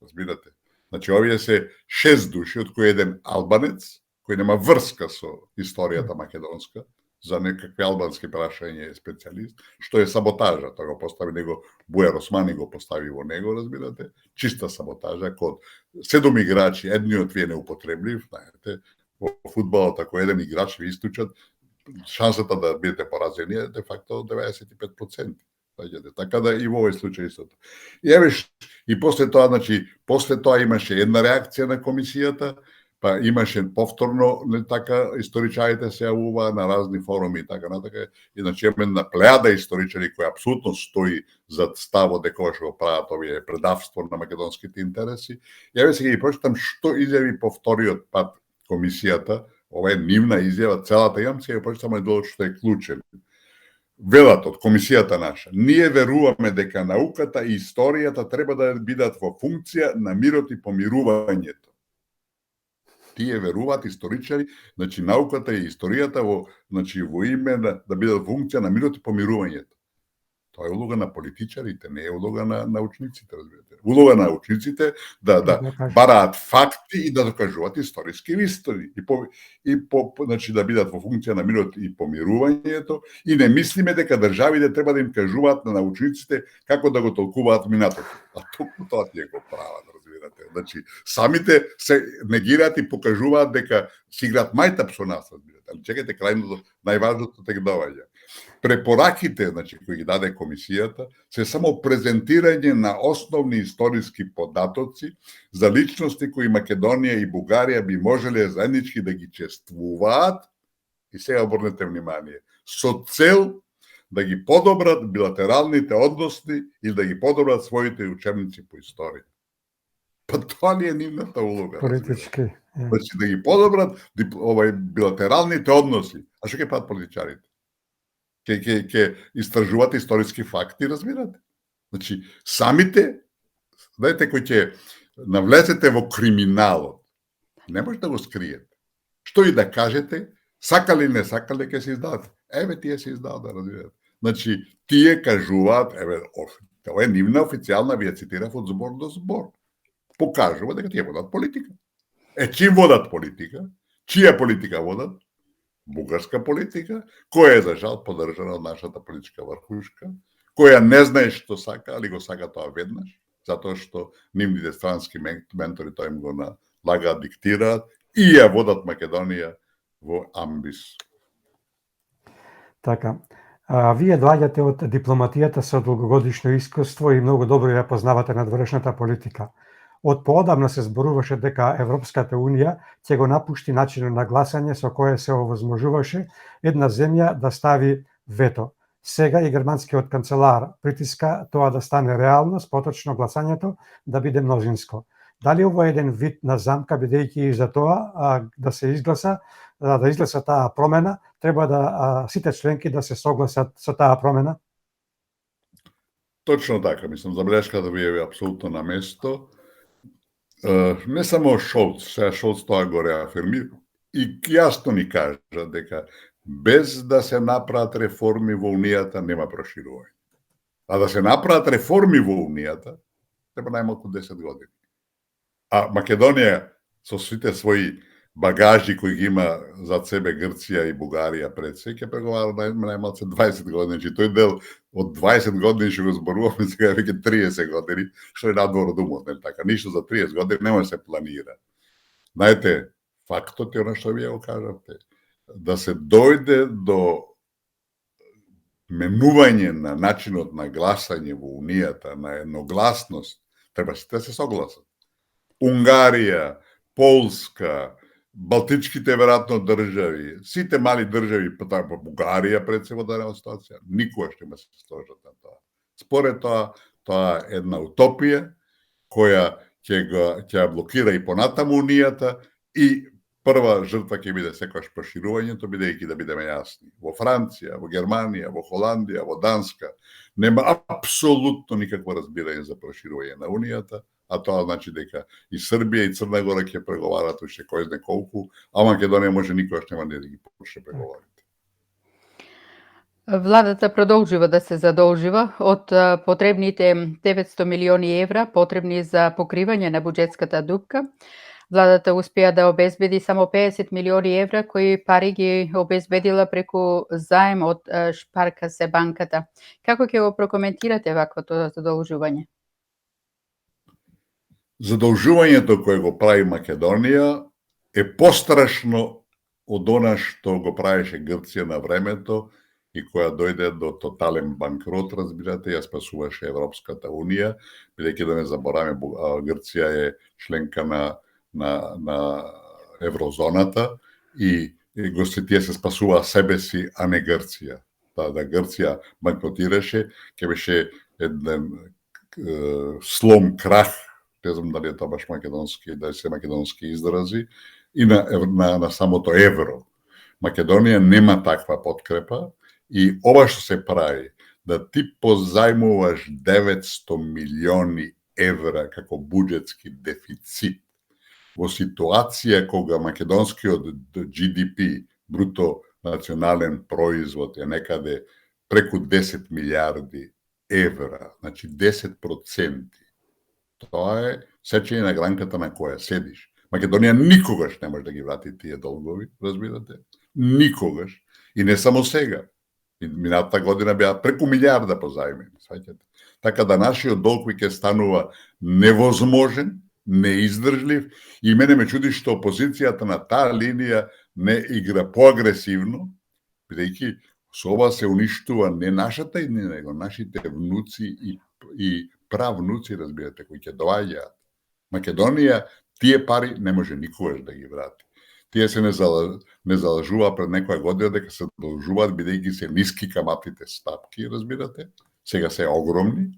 Разбирате? Значи, овие се 6 души, од кои еден албанец, кој нема врска со историјата македонска, за некакви албански прашања е специјалист, што е саботажа, тоа го постави него, Бујар Османи го постави во него, разбирате, чиста саботажа, код 7 играчи, едниот ви е неупотреблив, знаете, во фудбалот, ако еден играч ви истучат, шансата да бидете поразени е де факто 95%. Така да и во овој случај истото. И еве, и после тоа, значи, после тоа имаше една реакција на комисијата, па имаше повторно, така, историчарите се јавува на разни форуми и така натака, и значи една плејада историчари која апсолутно стои зад ставот дека ова што го прават овие предавство на македонските интереси. И еве сега ги прочитам што изјави по вториот пат комисијата, ова е нивна изјава, целата имам, сега ги прочитам делот што е клучен. Велат од комисијата наша: ние веруваме дека науката и историјата треба да бидат во функција на мирот и помирувањето. Тие веруваат историчари, значи науката и историјата во име да бидат функција на мирот и помирувањето. Тоа е улога на политичарите, не е улога на научниците, разбирате. Улога на научниците да бараат факти и да докажуваат историски истини значи да бидат во функција на мирот и помирувањето, и не мислиме дека државите треба да им кажуваат на научниците како да го толкуваат минатото. А токму тоа тие го прават. разбирате. Значи, самите се негираат и покажуваат дека си играат мајтап со нас, разбирате. Али чекайте, крајното, најважното тек доаѓа. Препораките, значи, кои ги даде комисијата, се само презентирање на основни историски податоци за личности кои Македонија и Бугарија би можеле заеднички да ги чествуваат, и сега обрнете внимание, со цел да ги подобрат билатералните односи или да ги подобрат своите учебници по историја. Па тоа ли е нивната улога? Политички. Значи да ги подобрат билатералните односи. А што ќе прават политичарите? Ќе истражуваат историски факти, разбирате? Значи, самите, знаете, кои ќе навлезете во криминалот, не може да го скриете. Што и да кажете, сакали не сакали, ќе се издадат. Еве, тие се издадат, да разбирате. Значи, тие кажуваат, еве, тоа е нивна официјална, вие цитирав од збор до збор. Покажува дека тие водат политика. Чим водат политика? Чија политика водат? Бугарска политика, која е за жал поддржана од нашата политичка врхушка, која не знае што сака, али го сака тоа веднаш, затоа што нивните странски ментори тоа им го налагаат, диктираат и ја водат Македонија во амбис. Така. Вие доаѓате од дипломатијата со долгогодишно искуство и многу добро ја познавате надворешната политика. Од поодамна се зборуваше дека Европската Унија ќе го напушти начинот на гласање со кое се овозможуваше една земја да стави вето. Сега и германскиот канцелар притиска тоа да стане реалност, поточно гласањето да биде мнозинско. Дали ово е еден вид на замка, бидејќи и за тоа да се изгласа, да изгласа таа промена, треба да сите членки да се согласат со таа промена? Точно така, мислам, забелешката ви е апсолутно на место. Не само Шолц, сега Шолц тоа го реафирмира и јасно ни кажа дека без да се направат реформи во Унијата нема проширување. А да се направат реформи во Унијата треба најмалку 10 години. А Македонија со сите своји багажи кои ги има зад себе Грција и Бугарија пред се, ќе преговара најмалку 20 години. Значи тој дел од 20 години што го зборуваме сега веќе 30 години, што е надвор од умот, нели така? Ништо за 30 години нема да се планира. Знаете, фактот е она што вие го кажавте, да се дојде до менување на начинот на гласање во Унијата, на едногласност, треба сите да се согласат. Унгарија, Полска, Балтичките веројатно држави, сите мали држави, па Бугарија пред се во дадена ситуација, никогаш нема се сложат на тоа. Според тоа е една утопија која ќе ја блокира и понатаму Унијата и прва жртва ќе биде секогаш проширувањето, бидејќи да бидеме јасни. Во Франција, во Германија, во Холандија, во Данска нема апсолутно никакво разбирање за проширување на Унијата, а тоа значи дека и Србија и Црна Гора ќе преговарат уште кој знае колку, а Македонија може никогаш нема да ги почне преговарите. Владата продолжува да се задолжива од потребните 900 милиони евра потребни за покривање на буџетската дупка. Владата успеа да обезбеди само 50 милиони евра, кои пари ги обезбедила преку заем од Шпаркасе банката. Како ќе го прокоментирате ваквото задолжување? Задолжувањето кое го прави Македонија е пострашно од она што го правеше Грција на времето и која дојде до тотален банкрот, разбирате, ја спасуваше Европската Унија, бидејќи да не забораваме, Грција е членка на еврозоната и тие се спасува себе си, а не Грција. Да Грција банкротираше, ќе беше еден слом, крах, не знам дали е тоа баш македонски, дали се македонски изрази, и на самото евро. Македонија нема таква подкрепа и ова што се прави, да ти позајмуваш 900 милиони евра како буџетски дефицит во ситуација кога македонскиот GDP, бруто национален производ, е некаде преку 10 милиарди евра, значи 10%. Тоа е сечење на гранката на која седиш. Македонија никогаш не може да ги врати тие долгови, разбирате? Никогаш. И не само сега. Минатата година беа преку милиарда позајмени, сваќате. Така да нашиот долг ќе станува невозможен неиздржлив и мене ме чуди што опозицијата на таа линија не игра поагресивно, бидејќи со ова се уништува не нашата иднина, него нашите внуци и правнуци, разбирате, кои ќе доаѓаат. Македонија тие пари не може никогаш да ги врати. Тие се не залажува пред некоја година дека се должуваат бидејќи се ниски каматните стапки, разбирате, сега се огромни.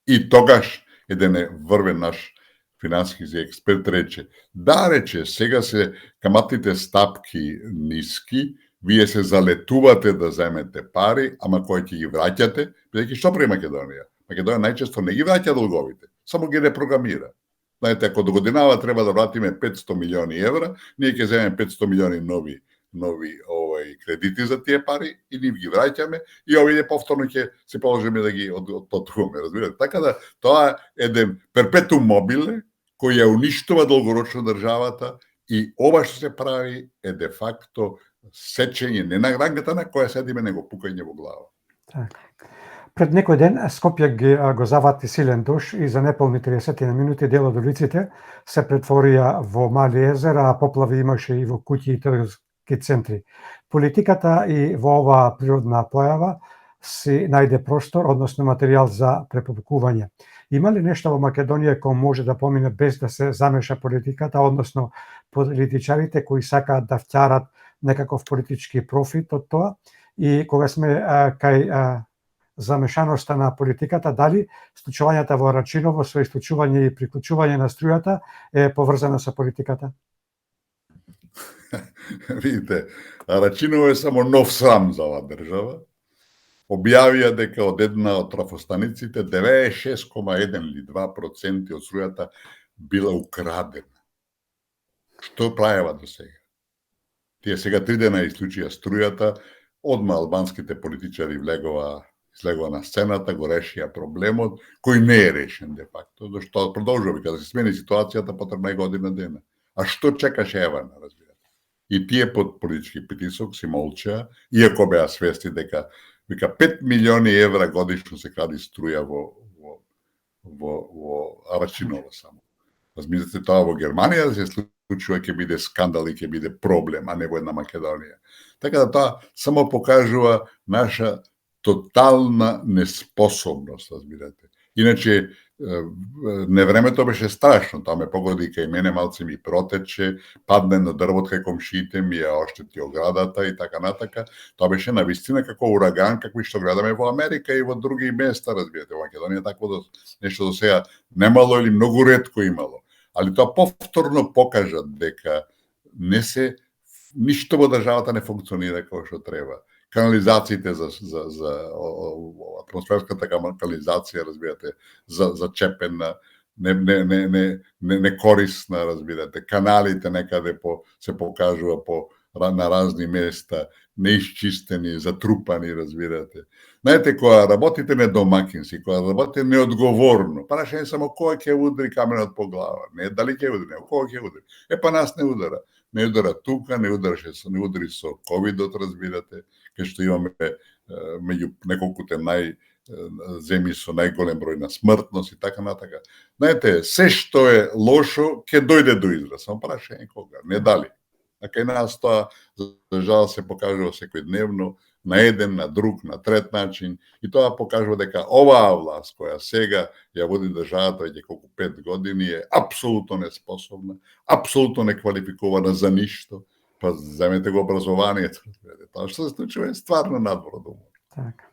И тогаш еден врвен наш финансиски експерт рече, да рече, сега се каматните стапки ниски, вие се залетувате да земете пари, ама кои ќе ги враќате, бидејќи што прави Македонија? Македонија најчесто не ги враќа долговите, само ги репрограмира. Знаете, ако до годинава треба да вратиме 500 милиони евра, ние ќе земеме 500 милиони нови кредити за тие пари и ние ги враќаме и овие повторно ќе се положиме да ги отплатуваме, разбирате? Така да тоа е еден перпетум мобиле кој ја уништува долгорочно државата и ова што се прави е де факто сечење не на ранката на која седиме, него пукање во глава. Так. Пред некој ден Скопје го завати силен душ и за неполни 30 минути дел од улиците се претворија во мали езера, а поплави имаше и во куќи и трговски центри. Политиката и во оваа природна појава си најде простор, односно материјал за препукување. Има ли нешто во Македонија кој може да помине без да се замеша политиката, односно политичарите кои сакаат да втјарат некаков политички профит од тоа? И кога сме кај замешаноста на политиката, дали случувањата во Рачиново со исклучување и приклучување на струјата е поврзана со политиката? Видите, Рачиново е само нов срам за оваа држава. Објавија дека од една од трафостаниците 96,1 или 2% од струјата била украдена. Што правева до сега? Тие сега 3 дена исклучија струјата, одма албанските политичари излегува на сцената, го решија проблемот, кој не е решен де факто, зашто продолжува, кога се смени ситуацијата, потребна е година дена. А што чекаше Евана, разбирате? И тие под политички притисок си молчаа, иако беа свести дека 5 милиони евра годишно се кради струја во Рачиново само. Размислете, тоа во Германија да се случува, ќе биде скандал и ќе биде проблем, а не во една Македонија. Така да тоа само покажува наша тотална неспособност, разбирате. Иначе, невремето беше страшно, тоа ме погоди кај мене, малце ми протече, падне на дрвот кај комшиите ми, ја оштети оградата и така натака. Тоа беше навистина како ураган, какви што гледаме во Америка и во други места, разбирате. Во Македонија такво нешто до сега немало или многу ретко имало. Али тоа повторно покажа дека ништо во државата не функционира како што треба. Канализациите за атмосферската канализација, разбирате, зачепена, некорисна, разбирате. Каналите некаде се покажува на разни места, неисчистени, затрупани, разбирате. Знаете, кога работите недомакински, кога работите неодговорно, прашање е само кој ќе удри каменот по глава, не дали ќе удри, кој ќе удри. Па нас не удара. Не удара тука, не удри со ковидот, разбирате, кај што имаме меѓу неколкуте земји со најголем број на смртност и така натака. Знаете, се што е лошо ќе дојде до израз, само прашање кога, не дали. А кај нас тоа за жал се покажува секојдневно на еден, на друг, на трет начин и тоа покажува дека оваа власт која сега ја води државата веќе колку 5 години е апсолутно неспособна, апсолутно неквалификувана за ништо. Па земете го образованието. Тоа што се случува е стварно надвор од умот. Така.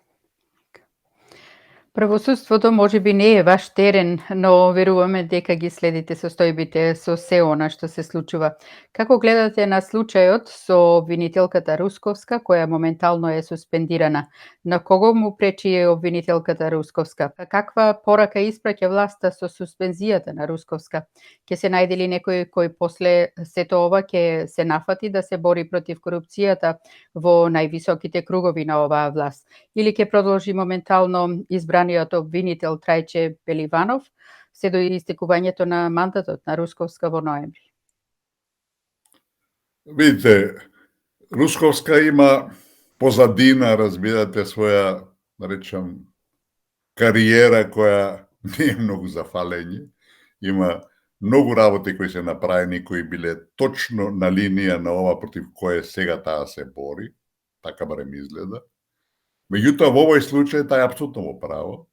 Правосудството можеби не е ваш терен, но веруваме дека ги следите состојбите со се она што се случува. Како гледате на случајот со обвинителката Русковска, која моментално е суспендирана? На кого му пречи обвинителката Русковска? Каква порака испраќа власта со суспензијата на Русковска? Ќе се најде ли некој кој после сето ова ќе се нафати да се бори против корупцијата во највисоките кругови на оваа власт? Или ќе продолжи моментално избраниот обвинител Трајче Пеливанов се до истекувањето на мандатот на Русковска во ноември? Видите, Русковска има позадина, разбирате, своја, да речам, кариера која не е многу за фалење. Има многу работи кои се направени, кои биле точно на линија на ова против кое сега таа се бори, така барем изгледа. Меѓутоа, во овој случај, таа е апсолутно во право.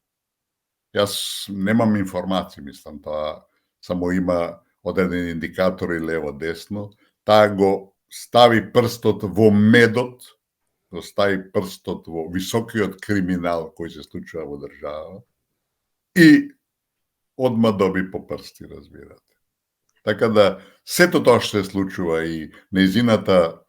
Јас немам информации, мислам, тоа само има одредени индикатори лево-десно. Таа го стави прстот во медот, го стави прстот во високиот криминал кој се случува во држава и одма доби по прсти, разбирате. Така да, сето тоа што се случува и нејзиното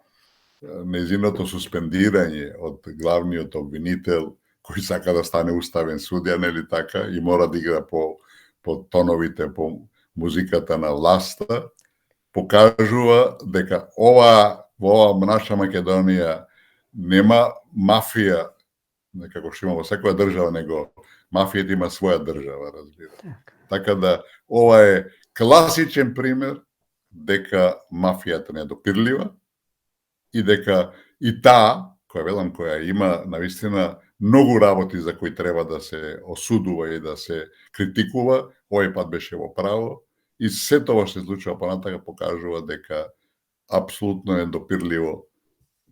суспендирање од главниот обвинител, кој сака да стане уставен судија, нели така, и мора да игра по тоновите, по музиката на власта, покажува дека во ова наша Македонија нема мафија, како што има во секоја држава, него мафијата има своја држава, разбирате. Така да, ова е класичен пример дека мафијата не е допирлива и дека и таа, која има навистина многу работи за кои треба да се осудува и да се критикува, овој пат беше во право и се тоа што се случува понатака покажува дека апсолутно е допирливо,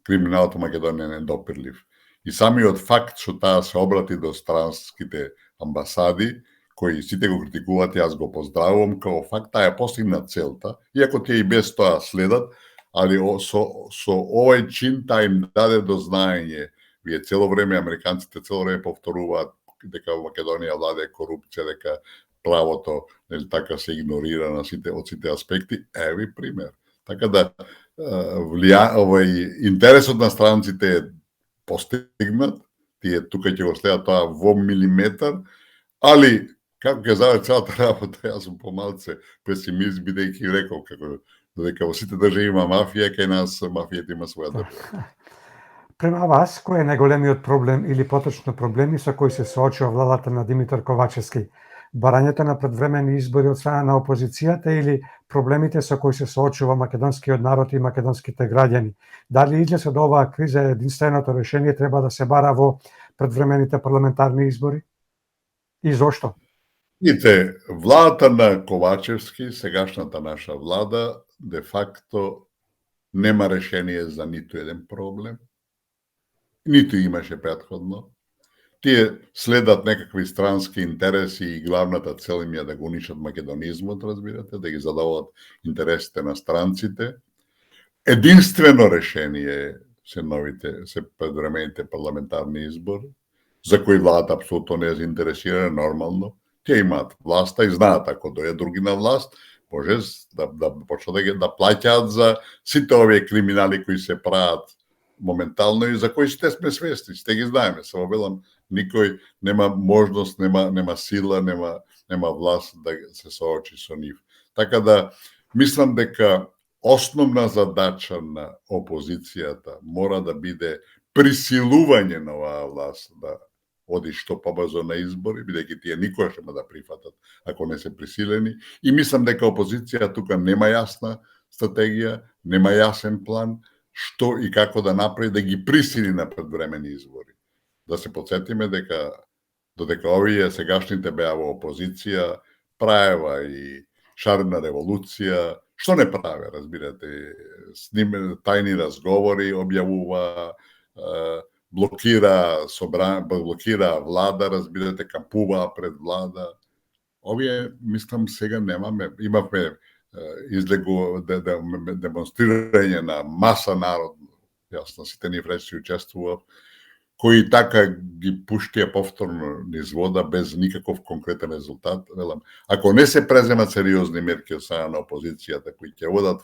криминалот во Македонија не е допирлив. И самиот факт што таа се обрати до странските амбасади, кои сите го критикуваат, јас го поздравувам као факт, таа ја постигна целта, иако тие и без тоа следат, али со овој чин таа им даде до знаење. Вие цело време, американците цело време повторуваат дека во Македонија владее корупција, дека правото нели така се игнорира од сите аспекти. Еви пример. Така да интересот на странците е постигнат, тие тука ќе го следат тоа во милиметар, али како ќе заве целата работа, јас сум помалце песимист, бидејќи рекол како дека во сите држави има мафија, кај нас мафијата има своја држава. Према вас, кој е најголемиот проблем или поточно проблеми со кои се соочува владата на Димитар Ковачевски? Барањето на предвремени избори од страна на опозицијата или проблемите со кои се соочува македонскиот народ и македонските граѓани? Дали излез од оваа криза единственото решение треба да се бара во предвремените парламентарни избори? И зошто? Видите, владата на Ковачевски, сегашната наша влада, де факто нема решение за ниту еден проблем, ниту имаше претходно. Тие следат некакви странски интереси и главната цел им е да го унишат македонизмот, разбирате, да ги задават интересите на странците. Единствено решение се предвремените парламентарни избори, за кои владата апсолутно не е заинтересирана, нормално. Тие имаат власта и знаат, ако дојде други на власт, може да почнат да плаќаат за сите овие криминали кои се прават моментално и за кои сте сме свесни, сте ги знаеме. Само велам, никој нема можност, нема сила, нема власт да се соочи со нив. Така да, мислам дека основна задача на опозицијата мора да биде присилување на оваа власт да оди што побрзо на избори, бидејќи тие никогаш нема да прифатат ако не се присилени. И мислам дека опозиција тука нема јасна стратегија, нема јасен план, што и како да направи да ги присили на предвремени избори. Да се подсетиме дека додека овие сегашните беа во опозиција, правева и шарена револуција, што не праве, разбирате, тајни разговори објавува, блокира влада, разбирате, кампуваа пред влада. Овие, мислам, сега имавме излегу демонстрирање на маса народ, јас на сите ни вречи учествував, кои така ги пуштија повторно низ вода без никаков конкретен резултат. Ако не се преземат сериозни мерки од страна на опозицијата, кои ќе водат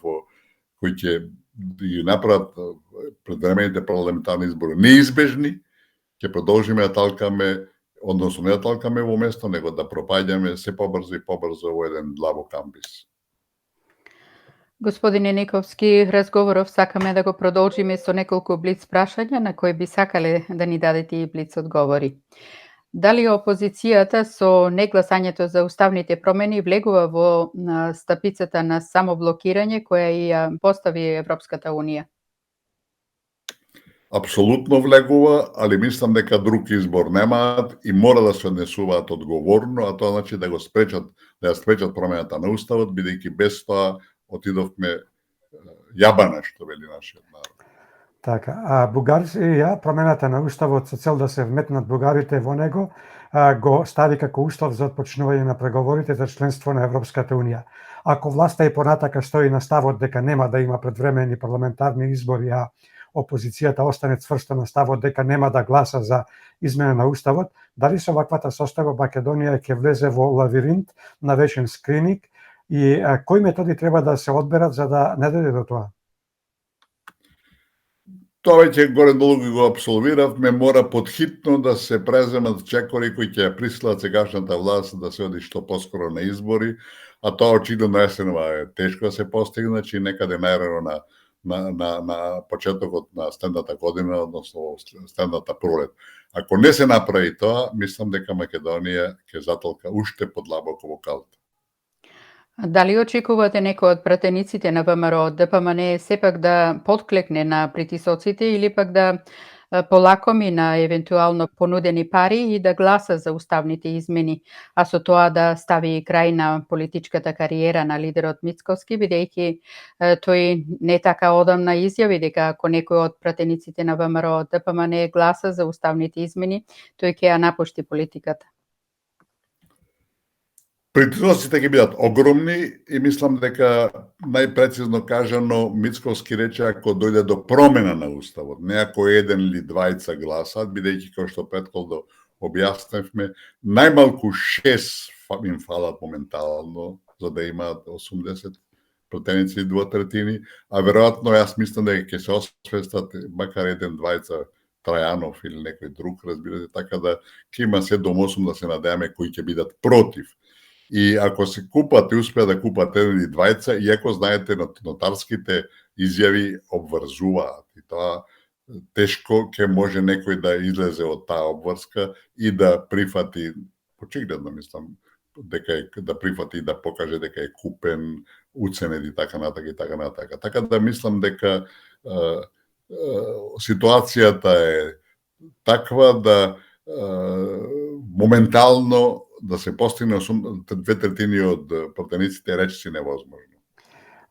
кои ќе ги направат предвремените парламентарни избори неизбежни, ќе продолжиме да талкаме, односно не да талкаме во место, него да пропаѓаме се побрзо и побрзо во еден длабок амбис. Господине Никовски, разговоров сакаме да го продолжиме со неколку блиц прашања на кои би сакале да ни дадете и блиц одговори. Дали опозицијата со негласањето за уставните промени влегува во стапицата на самоблокирање која ја постави Европската Унија? апсолутно влегува, али мислам дека друг избор немаат и мора да се однесуваат одговорно, а тоа значи да ја спречат промената на уставот, бидејќи без тоа отидовме јабана, што вели нашиот народ. Така, Бугарија промената на уставот со цел да се вметнат бугарите во него, го стави како услов за отпочнување на преговорите за членство на Европската унија. Ако власта и понатака стои на ставот дека нема да има предвремени парламентарни избори, а опозицијата остане цврсто на ставот дека нема да гласа за измена на уставот, дали со ваквата состава Македонија ќе влезе во лавиринт на вечен скрининг и кои методи треба да се одберат за да не дојде до тоа? Тоа веќе горе-долу го абсолвиравме, мора подхитно да се преземат чекори кои ќе ја присилат сегашната власт да се оди што поскоро на избори, а тоа очигледно есенова е тешко да се постигне, значи некаде најрано на почетокот на следната година, односно следната пролет. Ако не се направи тоа, мислам дека Македонија ќе затолка уште подлабоко во калта. Дали очекувате некој од пратениците на ВМРО ДПМН сепак да подклекне на притисоците или пак да полакоми на евентуално понудени пари и да гласа за уставните измени, а со тоа да стави крај на политичката кариера на лидерот Мицковски, бидејќи тој не така одамна изјави дека ако некој од пратениците на ВМРО ДПМН гласа за уставните измени, тој ќе ја напушти политиката. Притисоците ќе бидат огромни и мислам дека најпрецизно кажано Мицковски рече ако дојде до промена на уставот, не ако еден или двајца гласат, бидејќи како што претходно објасневме, најмалку 6 им фалат моментално за да имаат 80 пратеници и 2/3, а веројатно јас мислам дека ќе се освестат макар еден двајца Трајанов или некој друг, разбирате, така да ќе има 7-8 да се надеваме кои ќе бидат против. И ако се купат и успеат да купат еден или двајца, иако знаете нотарските изјави обврзуваат и тоа тешко ќе може некој да излезе од таа обврска и да прифати, очигледно мислам, дека да прифати и да покаже дека е купен, уценет и така натака и така натака. Така да мислам дека ситуацијата е таква да моментално да се постигне 2/3 од пратениците речиси невозможно.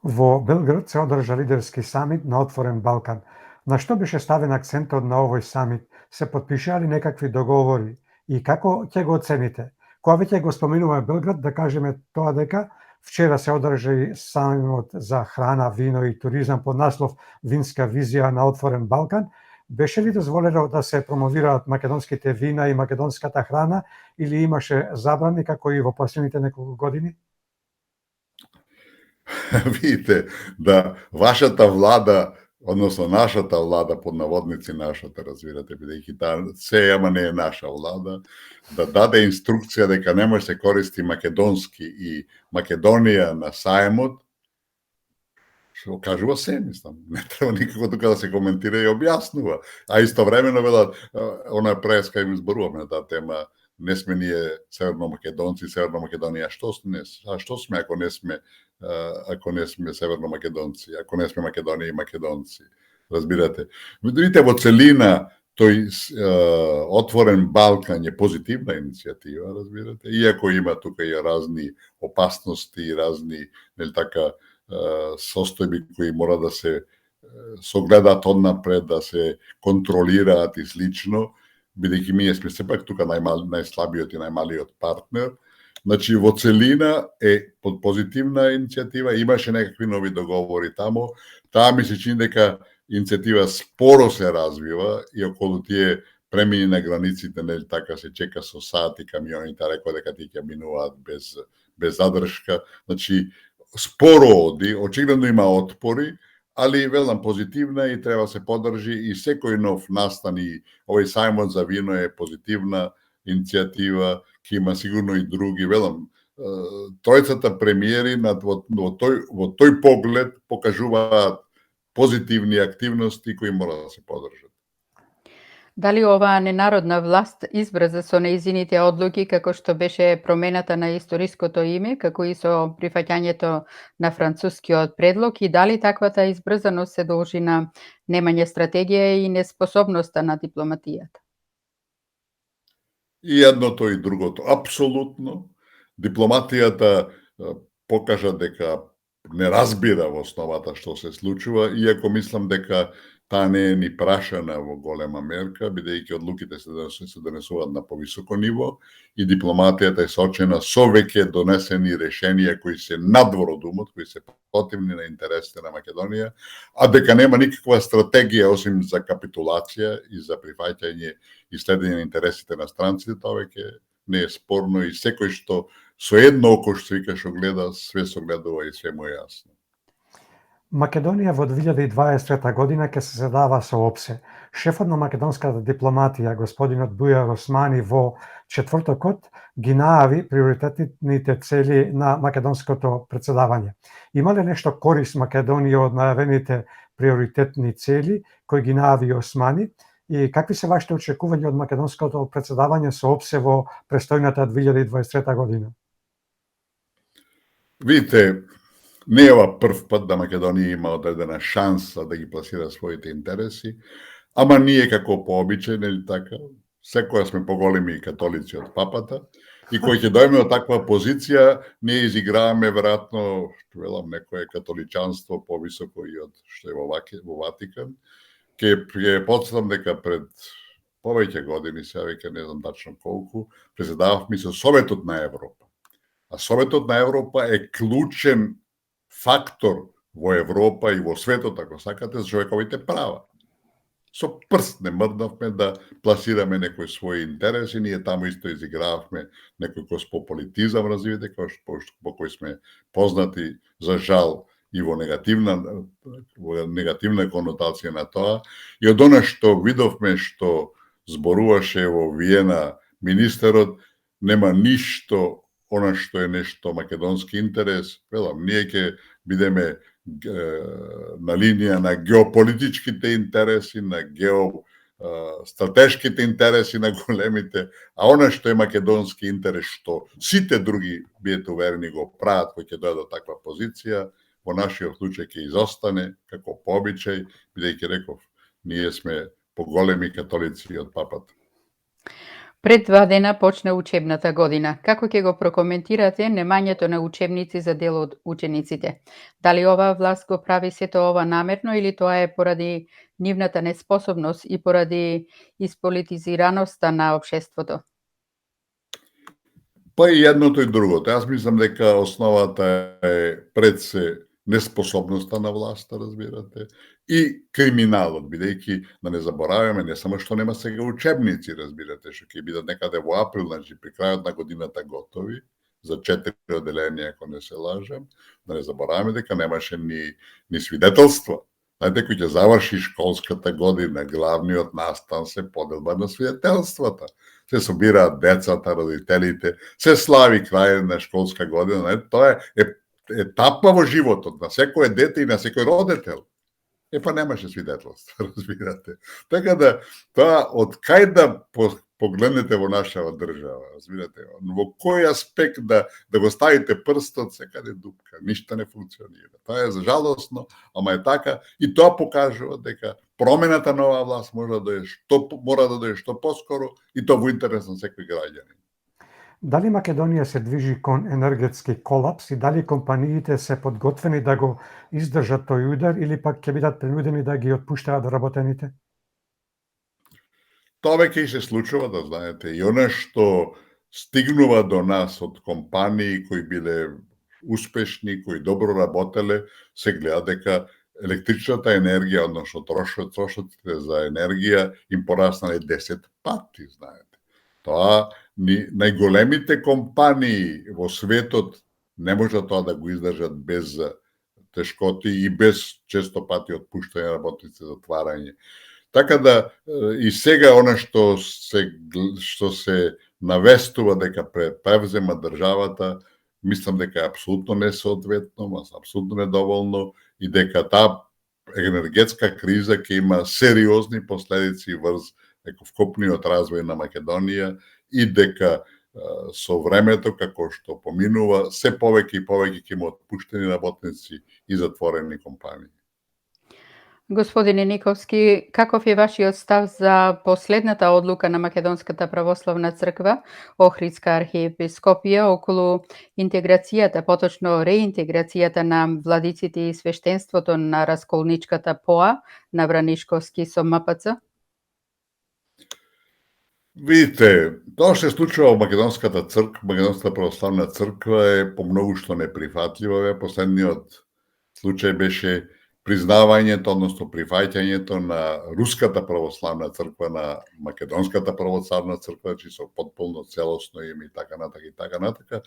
Во Белград се одржа лидерски самит на Отворен Балкан. На што беше ставен акцентот на овој самит? Се потпишаа ли некакви договори? И како ќе го оцените? Кога веќе го споменува Белград, да кажеме тоа дека вчера се одржа и самит за храна, вино и туризам под наслов Винска визија на Отворен Балкан. Беше ли дозволено да се промовираат македонските вина и македонската храна или имаше забрани како и во последните неколку години? Видите, да вашата влада, односно нашата влада, под наводници нашата, разбирате, бидејќи таа се, ама не е наша влада, да даде инструкција дека не може се користи македонски и Македонија на саемот, што кажува се, мислам. Не треба никако тука да се коментира и објаснува. А истовремено велат, она преска им изборуваме на таа тема, не сме ние северно македонци, Северна Македонија, што сме ако не сме северно македонци, ако не сме Македонија и македонци, разбирате. Видите, во целина тој Отворен Балкан е позитивна иницијатива, разбирате, иако има тука и разни опасности и разни, нели така, состојби кои мора да се согледаат однапред, да се контролираат и слично, бидејќи ние сме сепак тука најслабиот и најмалиот партнер. Значи, во целина е под позитивна иницијатива, имаше некакви нови договори таму. Таа ми се чини дека иницијатива споро се развива и околу тие премини на границите, нели така, се чека со сати камионите, рекоа дека тие ќе минуваат без задршка. Значи, споро оди, очигледно има отпори, али велам позитивна и треба се подржи и секој нов настан и овој сајмот за вино е позитивна иницијатива, ќе има сигурно и други, велам, тројцата премиери во тој поглед покажуваат позитивни активности кои мора да се подржат. Дали оваа ненародна власт избрза со нејзините одлуки како што беше промената на историското име, како и со прифаќањето на францускиот предлог и дали таквата избрзаност се должи на немање стратегија и неспособноста на дипломатијата? И едното и другото. Апсолутно. Дипломатијата покажа дека не разбира во основата што се случува, иако мислам дека таа не е ни прашана во голема мерка, бидејќи одлуките се донесуваат на повисоко ниво и дипломатијата е сочена со веќе донесени решенија кои се надвор од умот, кои се противни на интересите на Македонија, а дека нема никаква стратегија осим за капитулација и за прифаќање и следење на интересите на странците, тоа веќе не е спорно и секој што со едно око што вика што гледа, све согледува и све му е јасно. Македонија во 2023 година ќе се задава со ОПСЕ. Шефот на македонската дипломатија, господинот Бујар Османи, во четвртокот ги најави приоритетните цели на македонското председавање. Има ли нешто корис Македонија од најавените приоритетни цели кои ги најави Османи и какви се вашите очекувања од македонското председавање со ОПСЕ во престојната 2023 година? Видите, не е ова прв пат да Македонија има одредена шанса да ги пласира своите интереси, ама ние како пообичај, нели така, секоја сме поголеми католици од папата и кој ќе дојме од таква позиција, ние изиграваме веројатно, што велам, некое католичанство повисоко и од што е во Ватикан. Ќе потсетам дека пред повеќе години, сега веќе не знам тачно колку, преседававме со Советот на Европа. А Советот на Европа е клучен фактор во Европа и во светот, ако сакате, за човековите права. Со прст не мрднавме да пласираме некои своји интереси, ние таму исто изигрававме некој космополитизам, разбирате, по кој сме познати за жал и во негативна конотација на тоа. И од она што видовме што зборуваше во Виена министерот, нема ништо она што е нешто македонски интерес. Велам, ние ќе бидеме на линија на геополитичките интереси, на геостратешките интереси на големите, а она што е македонски интерес, што сите други, бидете уверени, го прават кои ќе дојдат до таква позиција, во нашиот случај ќе изостане како пообичај, бидејќи реков, ние сме поголеми католици од папата. Пред 2 дена почна учебната година. Како ќе го прокоментирате немањето на учебници за дел од учениците? Дали оваа власт го прави сето ова намерно или тоа е поради нивната неспособност и поради исполитизираноста на општеството? Па и едното и другото. Јас мислам дека основата е пред се неспособноста на власта, разбирате, и криминалот, бидејќи да не забораваме, не само што нема сега учебници, разбирате, што ќе бидат некаде во април, значи при крајот на годината готови, за 4 оделенија, ако не се лажам, да не забораваме дека немаше ни свидетелства. Знаете, кој ќе заврши школската година, главниот настан се поделба на свидетелствата. Се собираат децата, родителите, се слави крај на школска година. Знаете, тоа е етапа во животот на секое дете и на секој родител. Па немаше свидетелство, разбирате. Така да, тоа од кај да погледнете во нашава држава, разбирате, во кој аспект да го ставите прстот, секаде дупка, ништо не функционира. Тоа е за жалосно, ама е така и тоа покажува дека промената на оваа власт мора да дојде што поскоро и тоа во интерес на секој граѓанин. Дали Македонија се движи кон енергетски колапс и дали компаниите се подготвени да го издржат тој удар или пак ќе бидат принудени да ги отпуштаат вработените? Тоа веќе и се случува, да знаете, и она што стигнува до нас од компании кои биле успешни, кои добро работеле, се гледа дека електричната енергија, односно трошоците за енергија им пораснале 10 пати, знаете. Тоа најголемите компании во светот не може тоа да го издржат без тешкоти и без често пати отпуштање работници, затварање. Така да и сега она што се навестува дека превзема државата, мислам дека е апсолутно несоодветно, апсолутно недоволно и дека таа енергетска криза ќе има сериозни последици врз вкопниот развој на Македонија и дека со времето, како што поминува, се повеќе и повеќе ќе му отпуштени работници и затворени компании. Господине Никовски, каков е вашиот став за последната одлука на Македонската православна црква, Охридска архиепископија, околу интеграцијата, поточно реинтеграцијата на владиците и свештенството на расколничката ПОА на Вранишковски со МПЦ? Видите, тоа што се случува во Македонската православна црква е по многу што неприфатливо. Последниот случај беше признавањето, односно прифаќањето на Руската православна црква на Македонската православна црква, чи со потполно целосно име и така натака,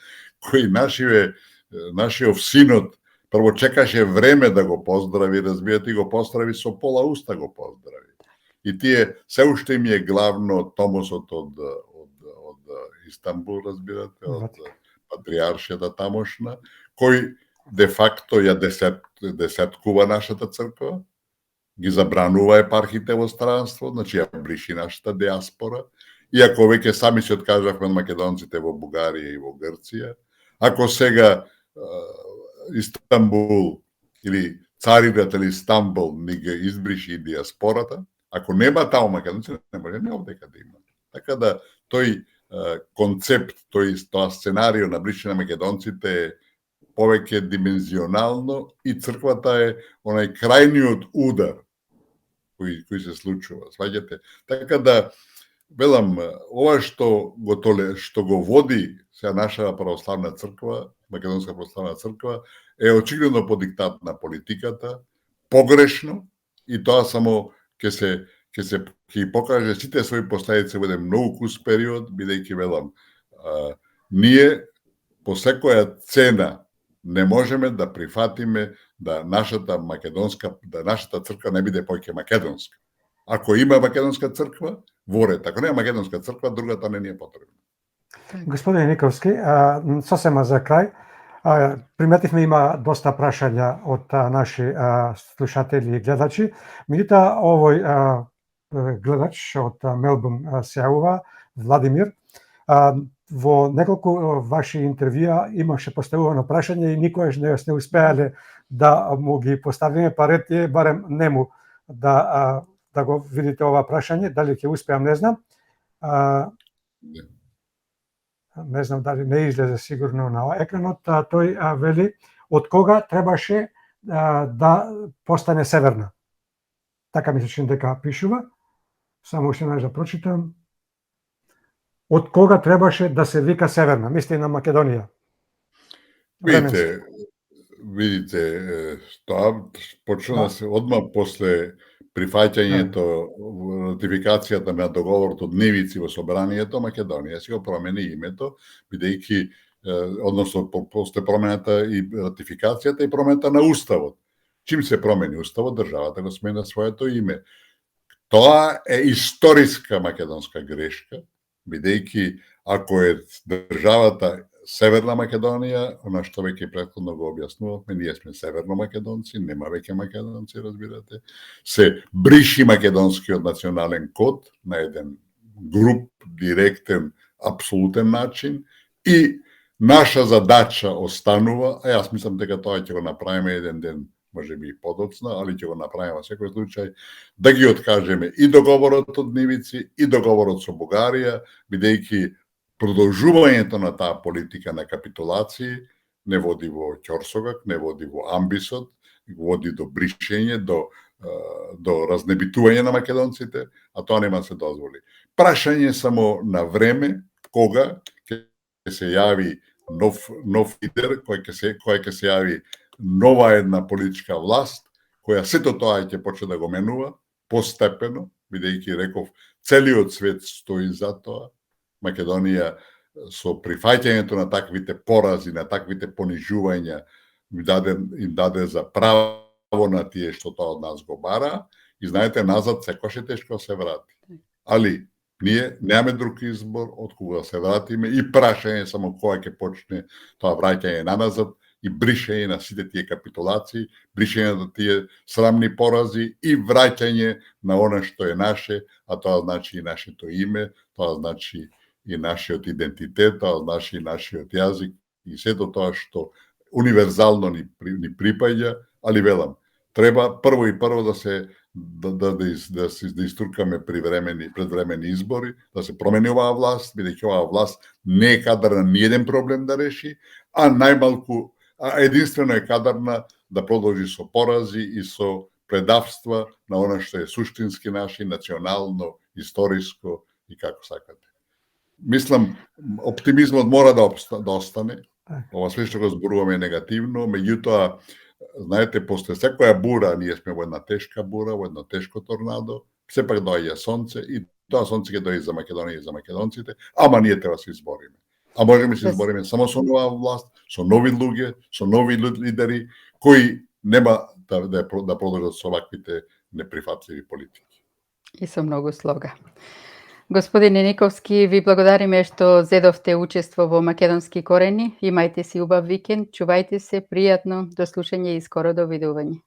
кој нашиот синот прво чекаше време да го поздрави, разбирате, и го поздрави со пола уста го поздрави. И тие се уште им е главно томосот од Истанбул, разбирате, од патриаршијата тамошна, кој де факто ја десеткува нашата црква, ги забранува епархите во странство, значи ја бриши нашата диаспора, иако веќе сами се откажавме од македонците во Бугарија и во Грција. Ако сега Истанбул или царинат или Стамбул ни ги избриши и диаспората, ако нема таму македонци, не може не овдека да има. Така да тој концепт, тоа сценарио на бришење на македонците е повеќе димензионално и црквата е онај крајниот удар кој се случува, сваѓате? Така да, велам, ова што го води сега наша православна црква, Македонска православна црква, е очигледно по диктат на политиката, погрешно, и тоа само ќе покаже сите своји последици во еден многу кус период, бидејќи, велам, ние по секоја цена не можеме да прифатиме да нашата црква не биде повеќе македонска. Ако има македонска црква, ворете. Ако нема македонска црква, другата не ни е потребна. Господине Никовски, сосема за крај, приметивме има доста прашања од наши слушатели и гледачи. Меѓутоа, овој гледач од Мелбурн се јавува, Владимир. Во неколку ваши интервјуа имаше поставувано прашање и никогаш не успеале да му ги поставиме, па ред е барем нему да го видите ова прашање. Дали ќе успеам, не знам. Не знам дали не излезе сигурно на екранот. Тој вели, од кога требаше да постане северна? Така ми се чини дека пишува. Само уште еднаш да прочитам. Од кога требаше да се вика северна? Мисли на Македонија. Видите, тоа почна да се одма после прифаќањето, ратификацијата на договорот од Нивици во собранието, Македонија си го промени името, бидејќи, односно после промената и ратификацијата и промената на уставот. Чим се промени уставот, државата го смена своето име. Тоа е историска македонска грешка, бидејќи ако е државата Северна Македонија, она што веќе претходно го објаснувавме, ние сме северно-македонци, нема веќе македонци, разбирате. Се бриши македонскиот национален код на еден груп, директен, апсолутен начин и наша задача останува, а јас мислам дека тоа ќе го направиме еден ден, може би и подоцна, али ќе го направиме во секој случај, да ги откажеме и договорот од Нивици, и договорот со Бугарија, бидејќи продолжувањето на таа политика на капитулации не води во ќорсогак, не води во амбисот, води до бришење, до разнебитување на македонците, а тоа нема да се дозволи. Прашање само на време кога ќе се јави нов лидер, кој ќе се јави нова една политичка власт, која сето тоа ќе почне да го менува постепено, бидејќи реков целиот свет стои за тоа. Македонија со прифаќањето на таквите порази, на таквите понижувања, им даде за право на тие што тоа од нас го бара, и знаете, назад секојаш е тешко да се врати. Али, ние немаме друг избор од кога да се вратиме и прашање само кога ќе почне тоа враќање назад и бришење на сите тие капитулации, бришење на тие срамни порази и враќање на она што е наше, а тоа значи и нашето име, тоа значи и нашиот идентитет, тоа значи и нашиот јазик и сето тоа што универзално ни припаѓа, али велам, треба прво да се истуркаме предвремени избори, да се промени оваа власт, бидејќи оваа власт не е кадарна ниеден проблем да реши, а најмалку, единствено е кадарна да продолжи со порази и со предавства на она што е суштински наше, национално, историско и како сакате. Мислам, оптимизмот мора да остане. Ова све што го зборуваме е негативно, меѓутоа, знаете, после секоја бура, ние сме во една тешка бура, во едно тешко торнадо, сепак доаѓа сонце и тоа сонце ќе дојде за Македонија и за македонците, ама ние треба да се избориме. А можеме да се избориме само со нова власт, со нови луѓе, со нови лидери, кои нема да продолжат со ваквите неприфатливи политики. И со многу слога. Господине Никовски, ви благодариме што зедовте учество во Македонски корени. Имајте си убав викенд, чувајте се, пријатно, до слушање и скоро довидување.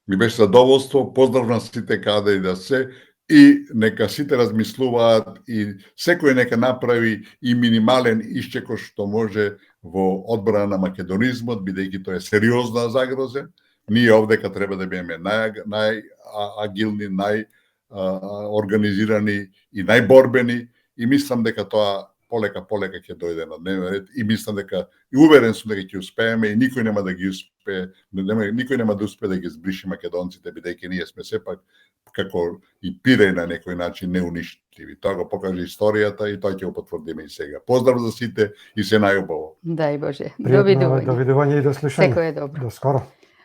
Ми беше задоволство, поздрав на сите каде и да се, и нека сите размислуваат и секој нека направи и минимален исчекор што може во одбрана на македонизмот, бидејќи тоа е сериозна загроза. Ние овдека треба да бидеме најагилни, најорганизирани и најборбени и мислам дека тоа полека ќе дојде на дневен ред и мислам дека и уверен сум дека ќе успееме и никој нема да ги успее, никој нема да успее да ги збриши македонците, бидејќи ние сме сепак како и пире на некој начин неуништливи. Тоа го покажа историјата и тоа ќе го потврдиме и сега. Поздрав за сите и се најубаво. Дај Боже. Довидување и до слушање. Секој е добро. До скоро.